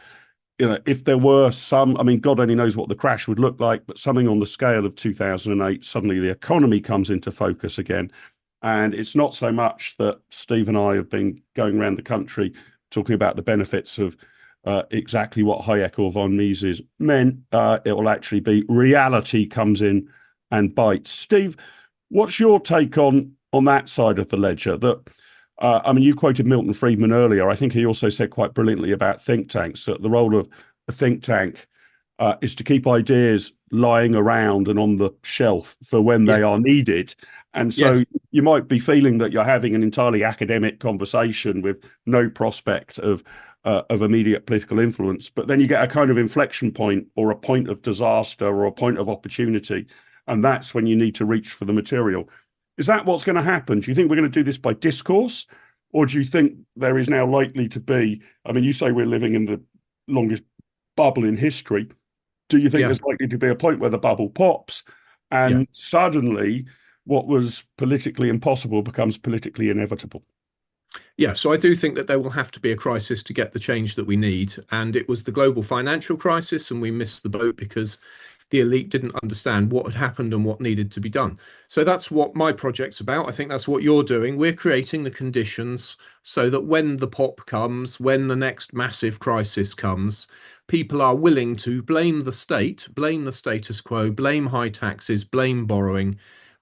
if there were some, I mean, God only knows what the crash would look like, but something on the scale of 2008, suddenly the economy comes into focus again. And it's not so much that Steve and I have been going around the country talking about the benefits of exactly what Hayek or von Mises meant. It will actually be reality comes in and bites. Steve, what's your take on that side of the ledger? That I mean, you quoted Milton Friedman earlier. I think he also said quite brilliantly about think tanks, that the role of a think tank is to keep ideas lying around and on the shelf for when Yeah. they are needed. And so Yes. you might be feeling that you're having an entirely academic conversation with no prospect of immediate political influence, but then you get a kind of inflection point or a point of disaster or a point of opportunity, and that's when you need to reach for the material. Is that what's going to happen? Do you think we're going to do this by discourse, or do you think there is now likely to be, I mean, you say we're living in the longest bubble in history. Do you think Yeah. there's likely to be a point where the bubble pops Yeah. and suddenly what was politically impossible becomes politically inevitable? Yeah, so I do think that there will have to be a crisis to get the change that we need. And it was the global financial crisis, and we missed the boat because the elite didn't understand what had happened and what needed to be done. So that's what my project's about. I think that's what you're doing. We're creating the conditions so that when the pop comes, when the next massive crisis comes, people are willing to blame the state, blame the status quo, blame high taxes, blame borrowing,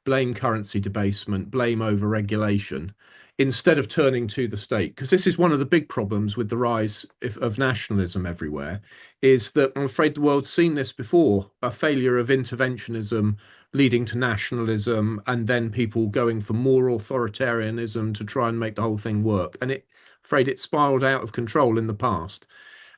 blame currency debasement, blame over-regulation, instead of turning to the state. Because this is one of the big problems with the rise of nationalism everywhere, is that I'm afraid the world's seen this before, a failure of interventionism leading to nationalism, and then people going for more authoritarianism to try and make the whole thing work. And I'm afraid it spiraled out of control in the past.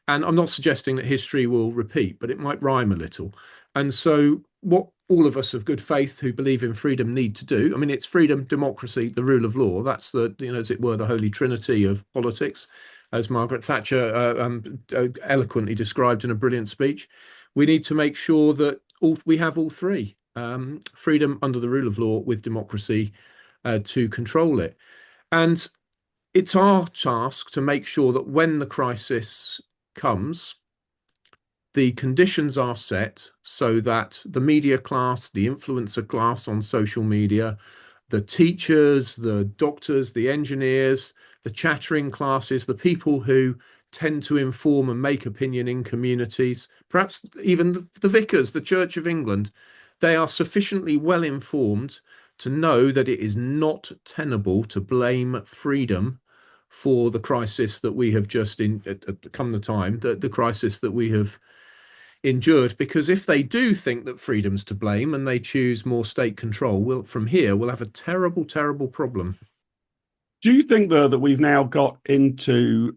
And I'm not suggesting that history will repeat, but it might rhyme a little. And so what all of us of good faith who believe in freedom need to do, I mean, it's freedom, democracy, the rule of law. That's the, as it were, the holy trinity of politics, as Margaret Thatcher eloquently described in a brilliant speech. We need to make sure that we have all three, freedom under the rule of law with democracy to control it. And it's our task to make sure that when the crisis comes, the conditions are set so that the media class, the influencer class on social media, the teachers, the doctors, the engineers, the chattering classes, the people who tend to inform and make opinion in communities, perhaps even the vicars, the Church of England, they are sufficiently well informed to know that it is not tenable to blame freedom for the crisis that we have just come the time, the crisis that we have endured. Because if they do think that freedom's to blame and they choose more state control, we'll have a terrible, terrible problem. Do you think, though, that we've now got into,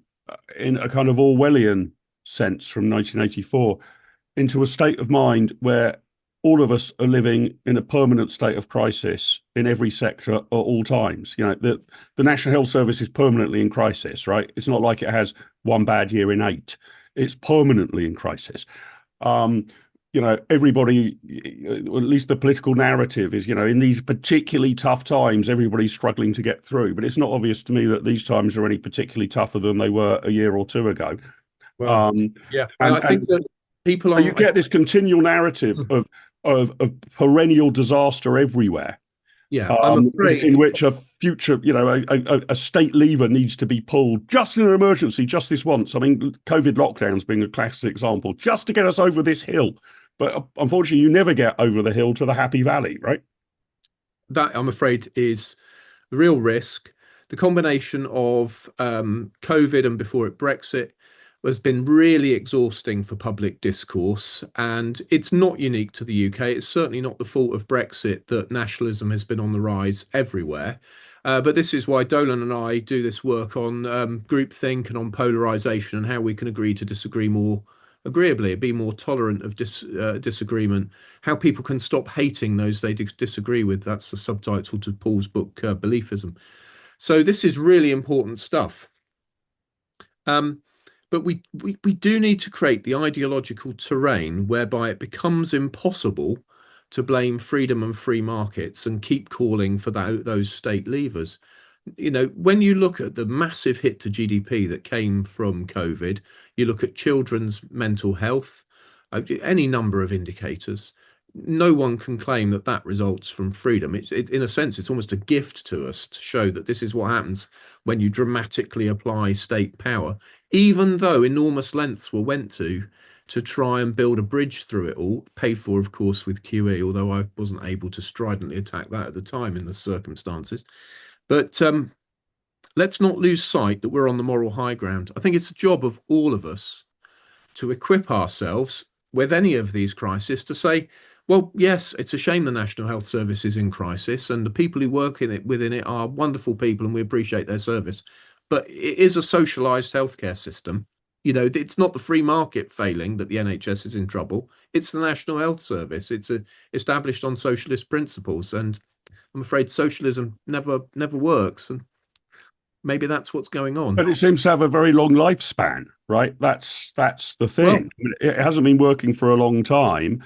in a kind of Orwellian sense from 1984, into a state of mind where all of us are living in a permanent state of crisis in every sector at all times? The National Health Service is permanently in crisis, right? It's not like it has one bad year in 8. It's permanently in crisis. Everybody, or at least the political narrative is, in these particularly tough times, everybody's struggling to get through. But it's not obvious to me that these times are any particularly tougher than they were a year or two ago. Well, yeah, and I think that people you get this continual narrative of perennial disaster everywhere. Yeah, I'm afraid in which a future, a state lever needs to be pulled just in an emergency, just this once. I mean, COVID lockdowns being a classic example, just to get us over this hill. But unfortunately, you never get over the hill to the happy valley, right? That, I'm afraid, is the real risk. The combination of COVID and before it Brexit has been really exhausting for public discourse, and it's not unique to the UK. It's certainly not the fault of Brexit that nationalism has been on the rise everywhere. But this is why Dolan and I do this work on groupthink and on polarization and how we can agree to disagree more agreeably, be more tolerant of disagreement, how people can stop hating those they disagree with. That's the subtitle to Paul's book, Beliefism. So this is really important stuff. But we do need to create the ideological terrain whereby it becomes impossible to blame freedom and free markets and keep calling for those state levers. When you look at the massive hit to GDP that came from COVID, you look at children's mental health, any number of indicators. No one can claim that that results from freedom. In a sense, it's almost a gift to us to show that this is what happens when you dramatically apply state power, even though enormous lengths were went to try and build a bridge through it all, paid for, of course, with QE, although I wasn't able to stridently attack that at the time in the circumstances. But let's not lose sight that we're on the moral high ground. I think it's the job of all of us to equip ourselves with any of these crises to say, well, yes, it's a shame the National Health Service is in crisis, and the people who work in it within it are wonderful people, and we appreciate their service. But it is a socialised healthcare system. It's not the free market failing that the NHS is in trouble. It's the National Health Service. It's established on socialist principles, and I'm afraid socialism never works, and maybe that's what's going on. But it seems to have a very long lifespan, right? That's the thing. Well, I mean, it hasn't been working for a long time.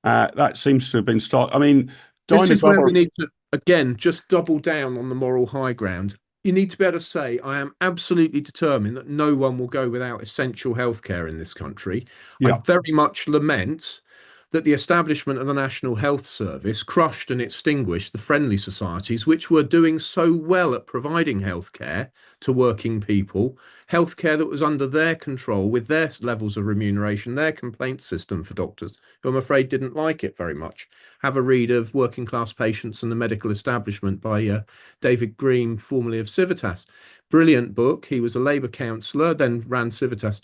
That seems to have been started. I mean, this is where we Dynagov, need to, again, just double down on the moral high ground. You need to be able to say, I am absolutely determined that no one will go without essential healthcare in this country. I yeah. very much lament that the establishment of the National Health Service crushed and extinguished the friendly societies, which were doing so well at providing healthcare to working people, healthcare that was under their control with their levels of remuneration, their complaint system for doctors, who I'm afraid didn't like it very much. Have a read of Working Class Patients and the Medical Establishment by David Green, formerly of Civitas. Brilliant book. He was a Labour councillor, then ran Civitas.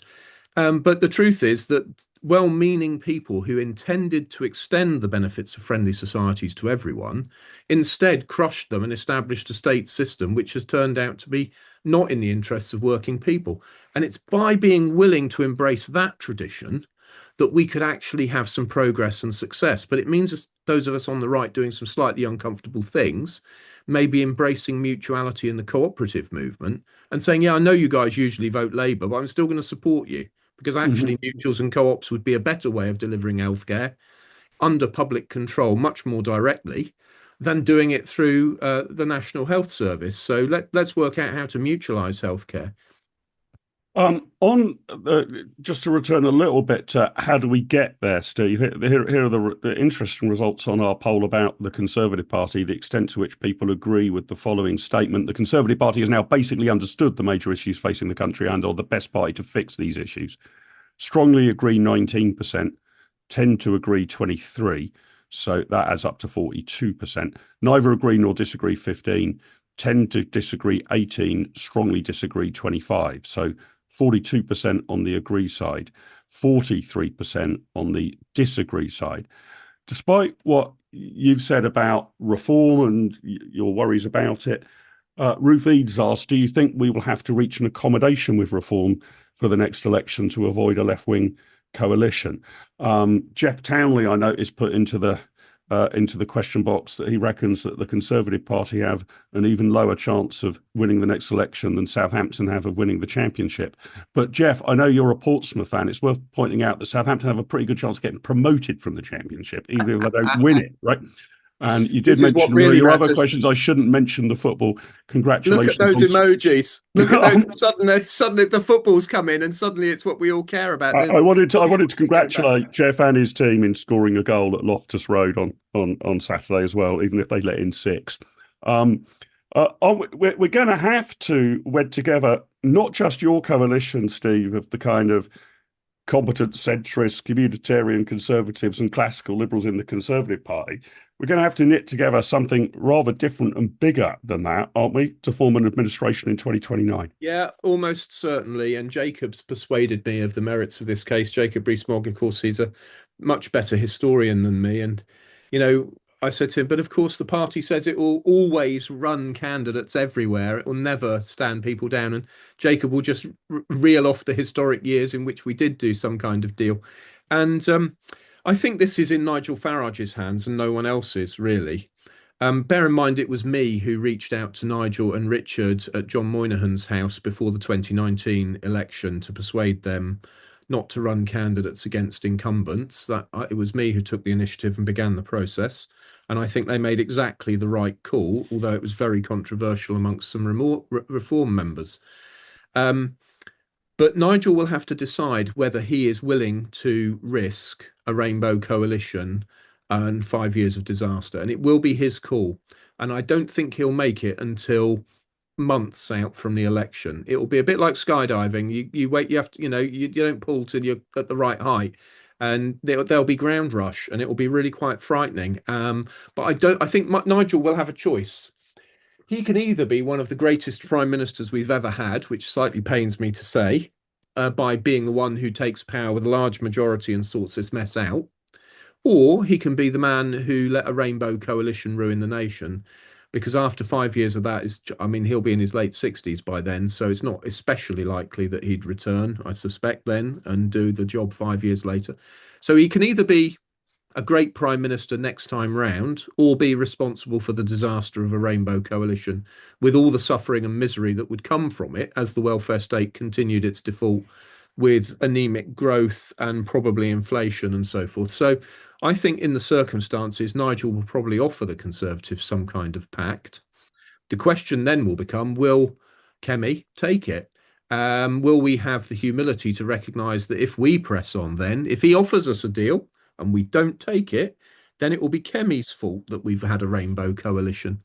But the truth is that well-meaning people who intended to extend the benefits of friendly societies to everyone instead crushed them and established a state system which has turned out to be not in the interests of working people. And it's by being willing to embrace that tradition that we could actually have some progress and success. But it means those of us on the right doing some slightly uncomfortable things, maybe embracing mutuality in the cooperative movement and saying, yeah, I know you guys usually vote Labour, but I'm still going to support you, because actually Mhm. mutuals and co-ops would be a better way of delivering healthcare under public control much more directly than doing it through the National Health Service. So let's work out how to mutualise healthcare. On just to return a little bit to how do we get there, Steve? Here are the interesting results on our poll about the Conservative Party, the extent to which people agree with the following statement. The Conservative Party has now basically understood the major issues facing the country and are the best party to fix these issues. Strongly agree 19%, tend to agree 23%, so that adds up to 42%. Neither agree nor disagree 15%, tend to disagree 18%, strongly disagree 25%. So 42% on the agree side, 43% on the disagree side. Despite what you've said about reform and your worries about it, Ruth Eads asked, do you think we will have to reach an accommodation with reform for the next election to avoid a left-wing coalition? Jeff Townley, I noticed, put into the question box that he reckons that the Conservative Party have an even lower chance of winning the next election than Southampton have of winning the championship. But Jeff, I know you're a Portsmouth fan. It's worth pointing out that Southampton have a pretty good chance of getting promoted from the championship, even if they don't win it, right? And you did This is what mention there are really your other matters. questions. I shouldn't mention the football. Look at Congratulations those emojis. Look at those. on Suddenly the football's come in, and suddenly it's what we all care about. I wanted to Care about. congratulate Jeff and his team in scoring a goal at Loftus Road on Saturday as well, even if they let in six. Um, we're going to have to wed together not just your coalition, Steve, of the kind of competent centrists, communitarian conservatives, and classical liberals in the Conservative Party. We're going to have to knit together something rather different and bigger than that, aren't we, to form an administration in 2029? Yeah, almost certainly. And Jacob's persuaded me of the merits of this case. Jacob Rees-Mogg, of course, he's a much better historian than me. And, you know, I said to him, but of course, the party says it will always run candidates everywhere. It will never stand people down. And Jacob will just reel off the historic years in which we did do some kind of deal. And I think this is in Nigel Farage's hands and no one else's, really. Bear in mind, it was me who reached out to Nigel and Richard at John Moynihan's house before the 2019 election to persuade them not to run candidates against incumbents. It was me who took the initiative and began the process. And I think they made exactly the right call, although it was very controversial amongst some reform members. But Nigel will have to decide whether he is willing to risk a rainbow coalition and 5 years of disaster. And it will be his call. And I don't think he'll make it until months out from the election. It will be a bit like skydiving. You wait, you have to, you don't pull till you're at the right height. And there'll be ground rush, and it will be really quite frightening. But I think Nigel will have a choice. He can either be one of the greatest prime ministers we've ever had, which slightly pains me to say, by being the one who takes power with a large majority and sorts this mess out, or he can be the man who let a rainbow coalition ruin the nation. Because after 5 years of that, he'll be in his late 60s by then, so it's not especially likely that he'd return, I suspect, then and do the job 5 years later. So he can either be a great prime minister next time round, or be responsible for the disaster of a rainbow coalition with all the suffering and misery that would come from it as the welfare state continued its default with anemic growth and probably inflation and so forth. So I think in the circumstances, Nigel will probably offer the Conservatives some kind of pact. The question then will become, will Kemi take it? Will we have the humility to recognise that if we press on then, if he offers us a deal and we don't take it, then it will be Kemi's fault that we've had a rainbow coalition.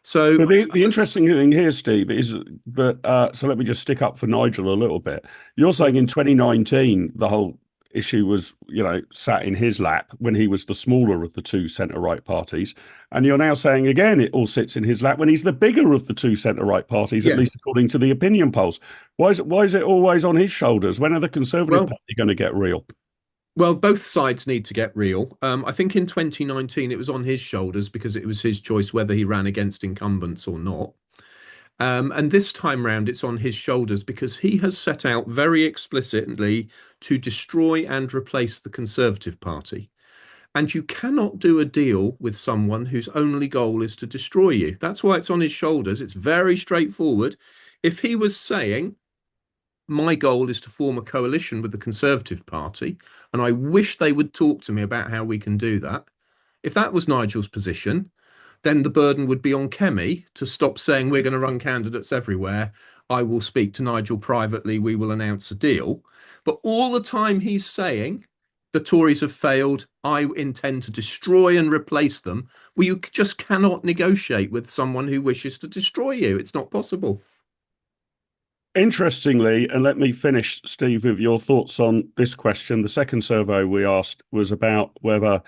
So But the interesting thing here, Steve, is that, so let me just stick up for Nigel a little bit. You're saying in 2019, the whole issue was, sat in his lap when he was the smaller of the two centre-right parties. And you're now saying again, it all sits in his lap when he's the bigger of the two centre-right parties, at least according to the opinion polls. Why is it always on his shoulders? When are the Conservative Party going to get real? Well, both sides need to get real. I think in 2019 it was on his shoulders because it was his choice whether he ran against incumbents or not. And this time round, it's on his shoulders because he has set out very explicitly to destroy and replace the Conservative Party. And you cannot do a deal with someone whose only goal is to destroy you. That's why it's on his shoulders. It's very straightforward. If he was saying, my goal is to form a coalition with the Conservative Party, and I wish they would talk to me about how we can do that. If that was Nigel's position, then the burden would be on Kemi to stop saying we're going to run candidates everywhere. I will speak to Nigel privately. We will announce a deal. But all the time he's saying the Tories have failed. I intend to destroy and replace them. Well, you just cannot negotiate with someone who wishes to destroy you. It's not possible. Interestingly, and let me finish, Steve, with your thoughts on this question. The second survey we asked was about whether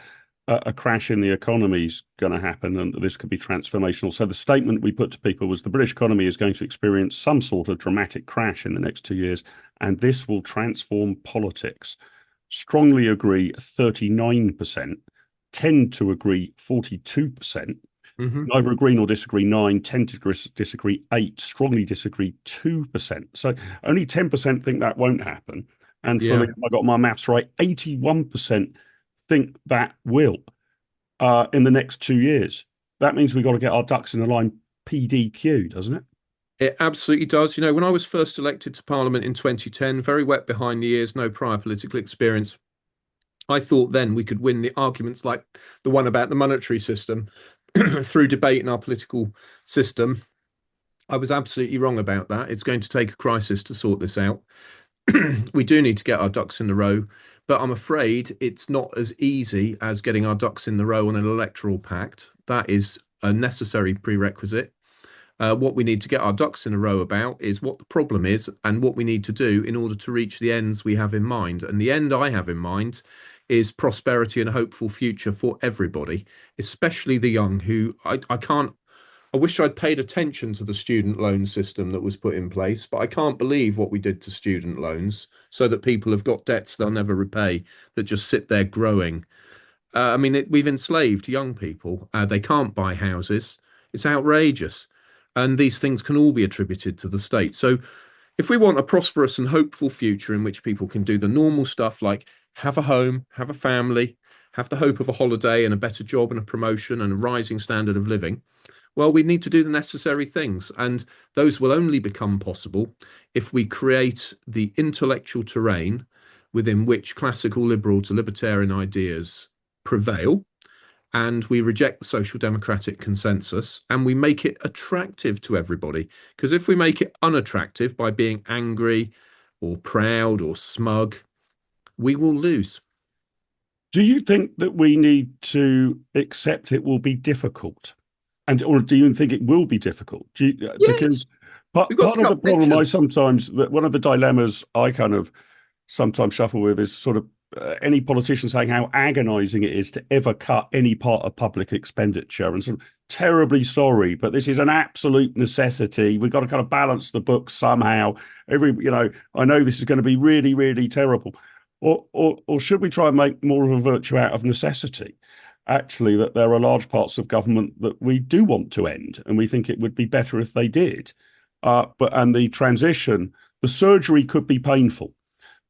a crash in the economy is going to happen and this could be transformational. So the statement we put to people was the British economy is going to experience some sort of dramatic crash in the next 2 years, and this will transform politics. Strongly agree 39%, tend to agree 42%. Neither agree nor disagree 9, tend to disagree 8, strongly disagree 2%. So only 10% think that won't happen. And fully, if I got my maths right, 81% think that will in the next 2 years. That means we've got to get our ducks in a line PDQ, doesn't it? It absolutely does. When I was first elected to Parliament in 2010, very wet behind the ears, no prior political experience, I thought then we could win the arguments like the one about the monetary system through debate in our political system. I was absolutely wrong about that. It's going to take a crisis to sort this out. We do need to get our ducks in a row, but I'm afraid it's not as easy as getting our ducks in the row on an electoral pact. That is a necessary prerequisite. What we need to get our ducks in a row about is what the problem is and what we need to do in order to reach the ends we have in mind. And the end I have in mind is prosperity and a hopeful future for everybody, especially the young who I wish I'd paid attention to the student loan system that was put in place, but I can't believe what we did to student loans so that people have got debts they'll never repay that just sit there growing. We've enslaved young people. They can't buy houses. It's outrageous. And these things can all be attributed to the state. So if we want a prosperous and hopeful future in which people can do the normal stuff like have a home, have a family, have the hope of a holiday and a better job and a promotion and a rising standard of living, well, we need to do the necessary things. And those will only become possible if we create the intellectual terrain within which classical liberal to libertarian ideas prevail, and we reject the social democratic consensus, and we make it attractive to everybody. Because if we make it unattractive by being angry or proud or smug, we will lose. Do you think that we need to accept it will be difficult? Or do you think it will be difficult? Yes, Because part, we've got part to of the cut problem pensions. one of the dilemmas I kind of sometimes shuffle with is sort of any politician saying how agonizing it is to ever cut any part of public expenditure, and sort of terribly sorry, but this is an absolute necessity. We've got to kind of balance the books somehow. I know this is going to be really, really terrible. Or should we try and make more of a virtue out of necessity? Actually, that there are large parts of government that we do want to end, and we think it would be better if they did. And the transition, the surgery could be painful,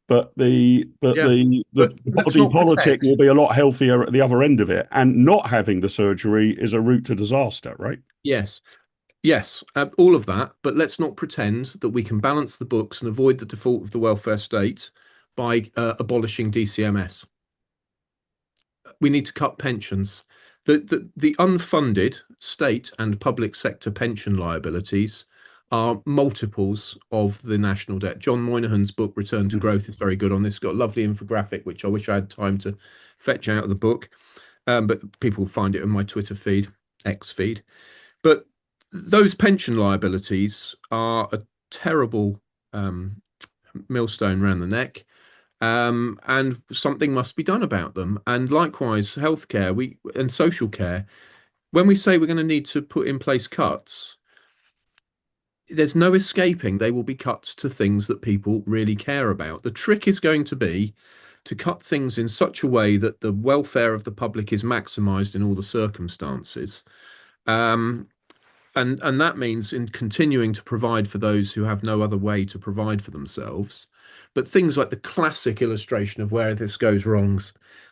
but Yeah, the but let's body not politic pretend. will be a lot healthier at the other end of it. And not having the surgery is a route to disaster, right? Yes, yes, all of that. But let's not pretend that we can balance the books and avoid the default of the welfare state by abolishing DCMS. We need to cut pensions. The unfunded state and public sector pension liabilities are multiples of the national debt. John Moynihan's book, Return to Mhm. Growth, is very good on this. It's got a lovely infographic, which I wish I had time to fetch out of the book. But people find it in my Twitter feed, X feed. But those pension liabilities are a terrible millstone around the neck. And something must be done about them. And likewise, healthcare, and social care. When we say we're going to need to put in place cuts, there's no escaping. They will be cuts to things that people really care about. The trick is going to be to cut things in such a way that the welfare of the public is maximised in all the circumstances. Um, and that means in continuing to provide for those who have no other way to provide for themselves. But things like the classic illustration of where this goes wrong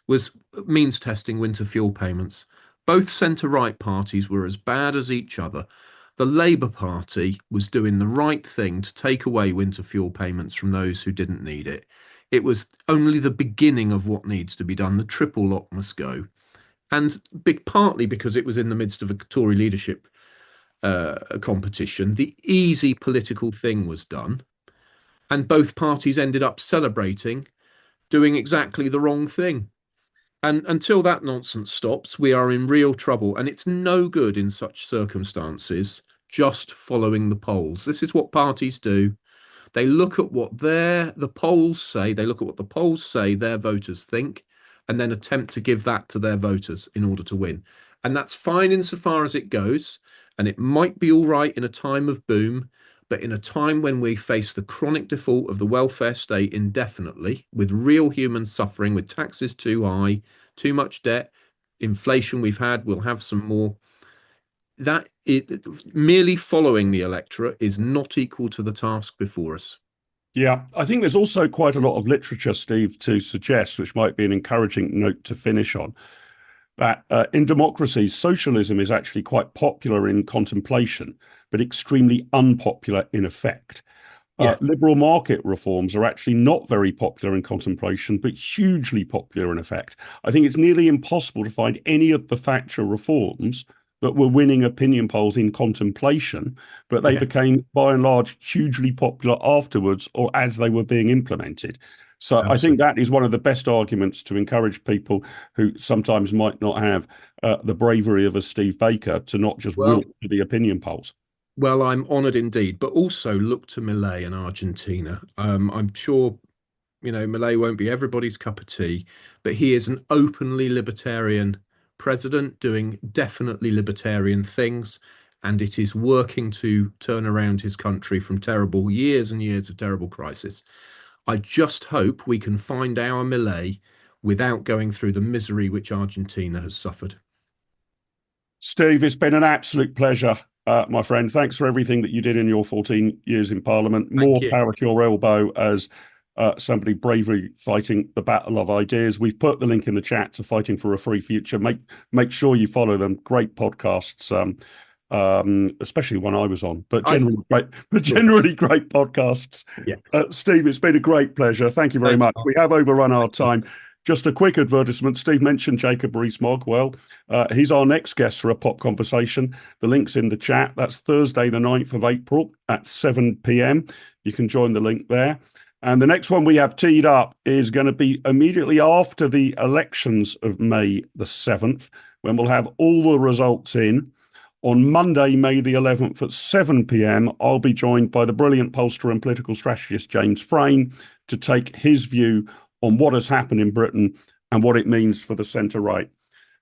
was means testing winter fuel payments. Both centre-right parties were as bad as each other. The Labour Party was doing the right thing to take away winter fuel payments from those who didn't need it. It was only the beginning of what needs to be done. The triple lock must go. And partly because it was in the midst of a Tory leadership competition, the easy political thing was done, and both parties ended up celebrating doing exactly the wrong thing. And until that nonsense stops, we are in real trouble. And it's no good in such circumstances just following the polls. This is what parties do. They look at what the polls say. They look at what the polls say their voters think, and then attempt to give that to their voters in order to win. And that's fine insofar as it goes. And it might be all right in a time of boom, but in a time when we face the chronic default of the welfare state indefinitely, with real human suffering, with taxes too high, too much debt, inflation we've had, we'll have some more. That it merely following the electorate is not equal to the task before us. Yeah, I think there's also quite a lot of literature, Steve, to suggest, which might be an encouraging note to finish on, that in democracies, socialism is actually quite popular in contemplation, but extremely unpopular in effect. Yeah. Liberal market reforms are actually not very popular in contemplation, but hugely popular in effect. I think it's nearly impossible to find any of the Thatcher reforms that were winning opinion polls in contemplation, but they Yeah, became, by and large, hugely popular afterwards or as they were being implemented. So I think absolutely. that is one of the best arguments to encourage people who sometimes might not have the bravery of a Steve Baker to not just Well, wilt to the opinion polls. well, I'm honoured indeed, but also look to Milei and Argentina. I'm sure, Milei won't be everybody's cup of tea, but he is an openly libertarian president doing definitely libertarian things, and it is working to turn around his country from terrible years and years of terrible crisis. I just hope we can find our Milei without going through the misery which Argentina has suffered. Steve, it's been an absolute pleasure, my friend. Thanks for everything that you did in your 14 years in Parliament. Thank More you. power to your elbow as somebody bravely fighting the battle of ideas. We've put the link in the chat to Fighting for a Free Future. Make sure you follow them. Great podcasts. especially when I was on, but I generally great podcasts. Yeah. Steve, it's been a great pleasure. Thank you very Thanks, much. Mark. We have overrun our time. Just a quick advertisement. Steve mentioned Jacob Rees-Mogg. Well, he's our next guest for a pop conversation. The link's in the chat. That's Thursday, the 9th of April at 7 p.m. You can join the link there. And the next one we have teed up is going to be immediately after the elections of May the 7th, when we'll have all the results in. On Monday, May the 11th at 7 p.m, I'll be joined by the brilliant pollster and political strategist James Frayne to take his view on what has happened in Britain and what it means for the centre-right.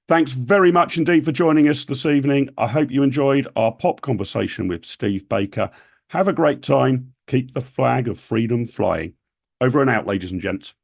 Thanks very much indeed for joining us this evening. I hope you enjoyed our pop conversation with Steve Baker. Have a great time. Keep the flag of freedom flying. Over and out, ladies and gents.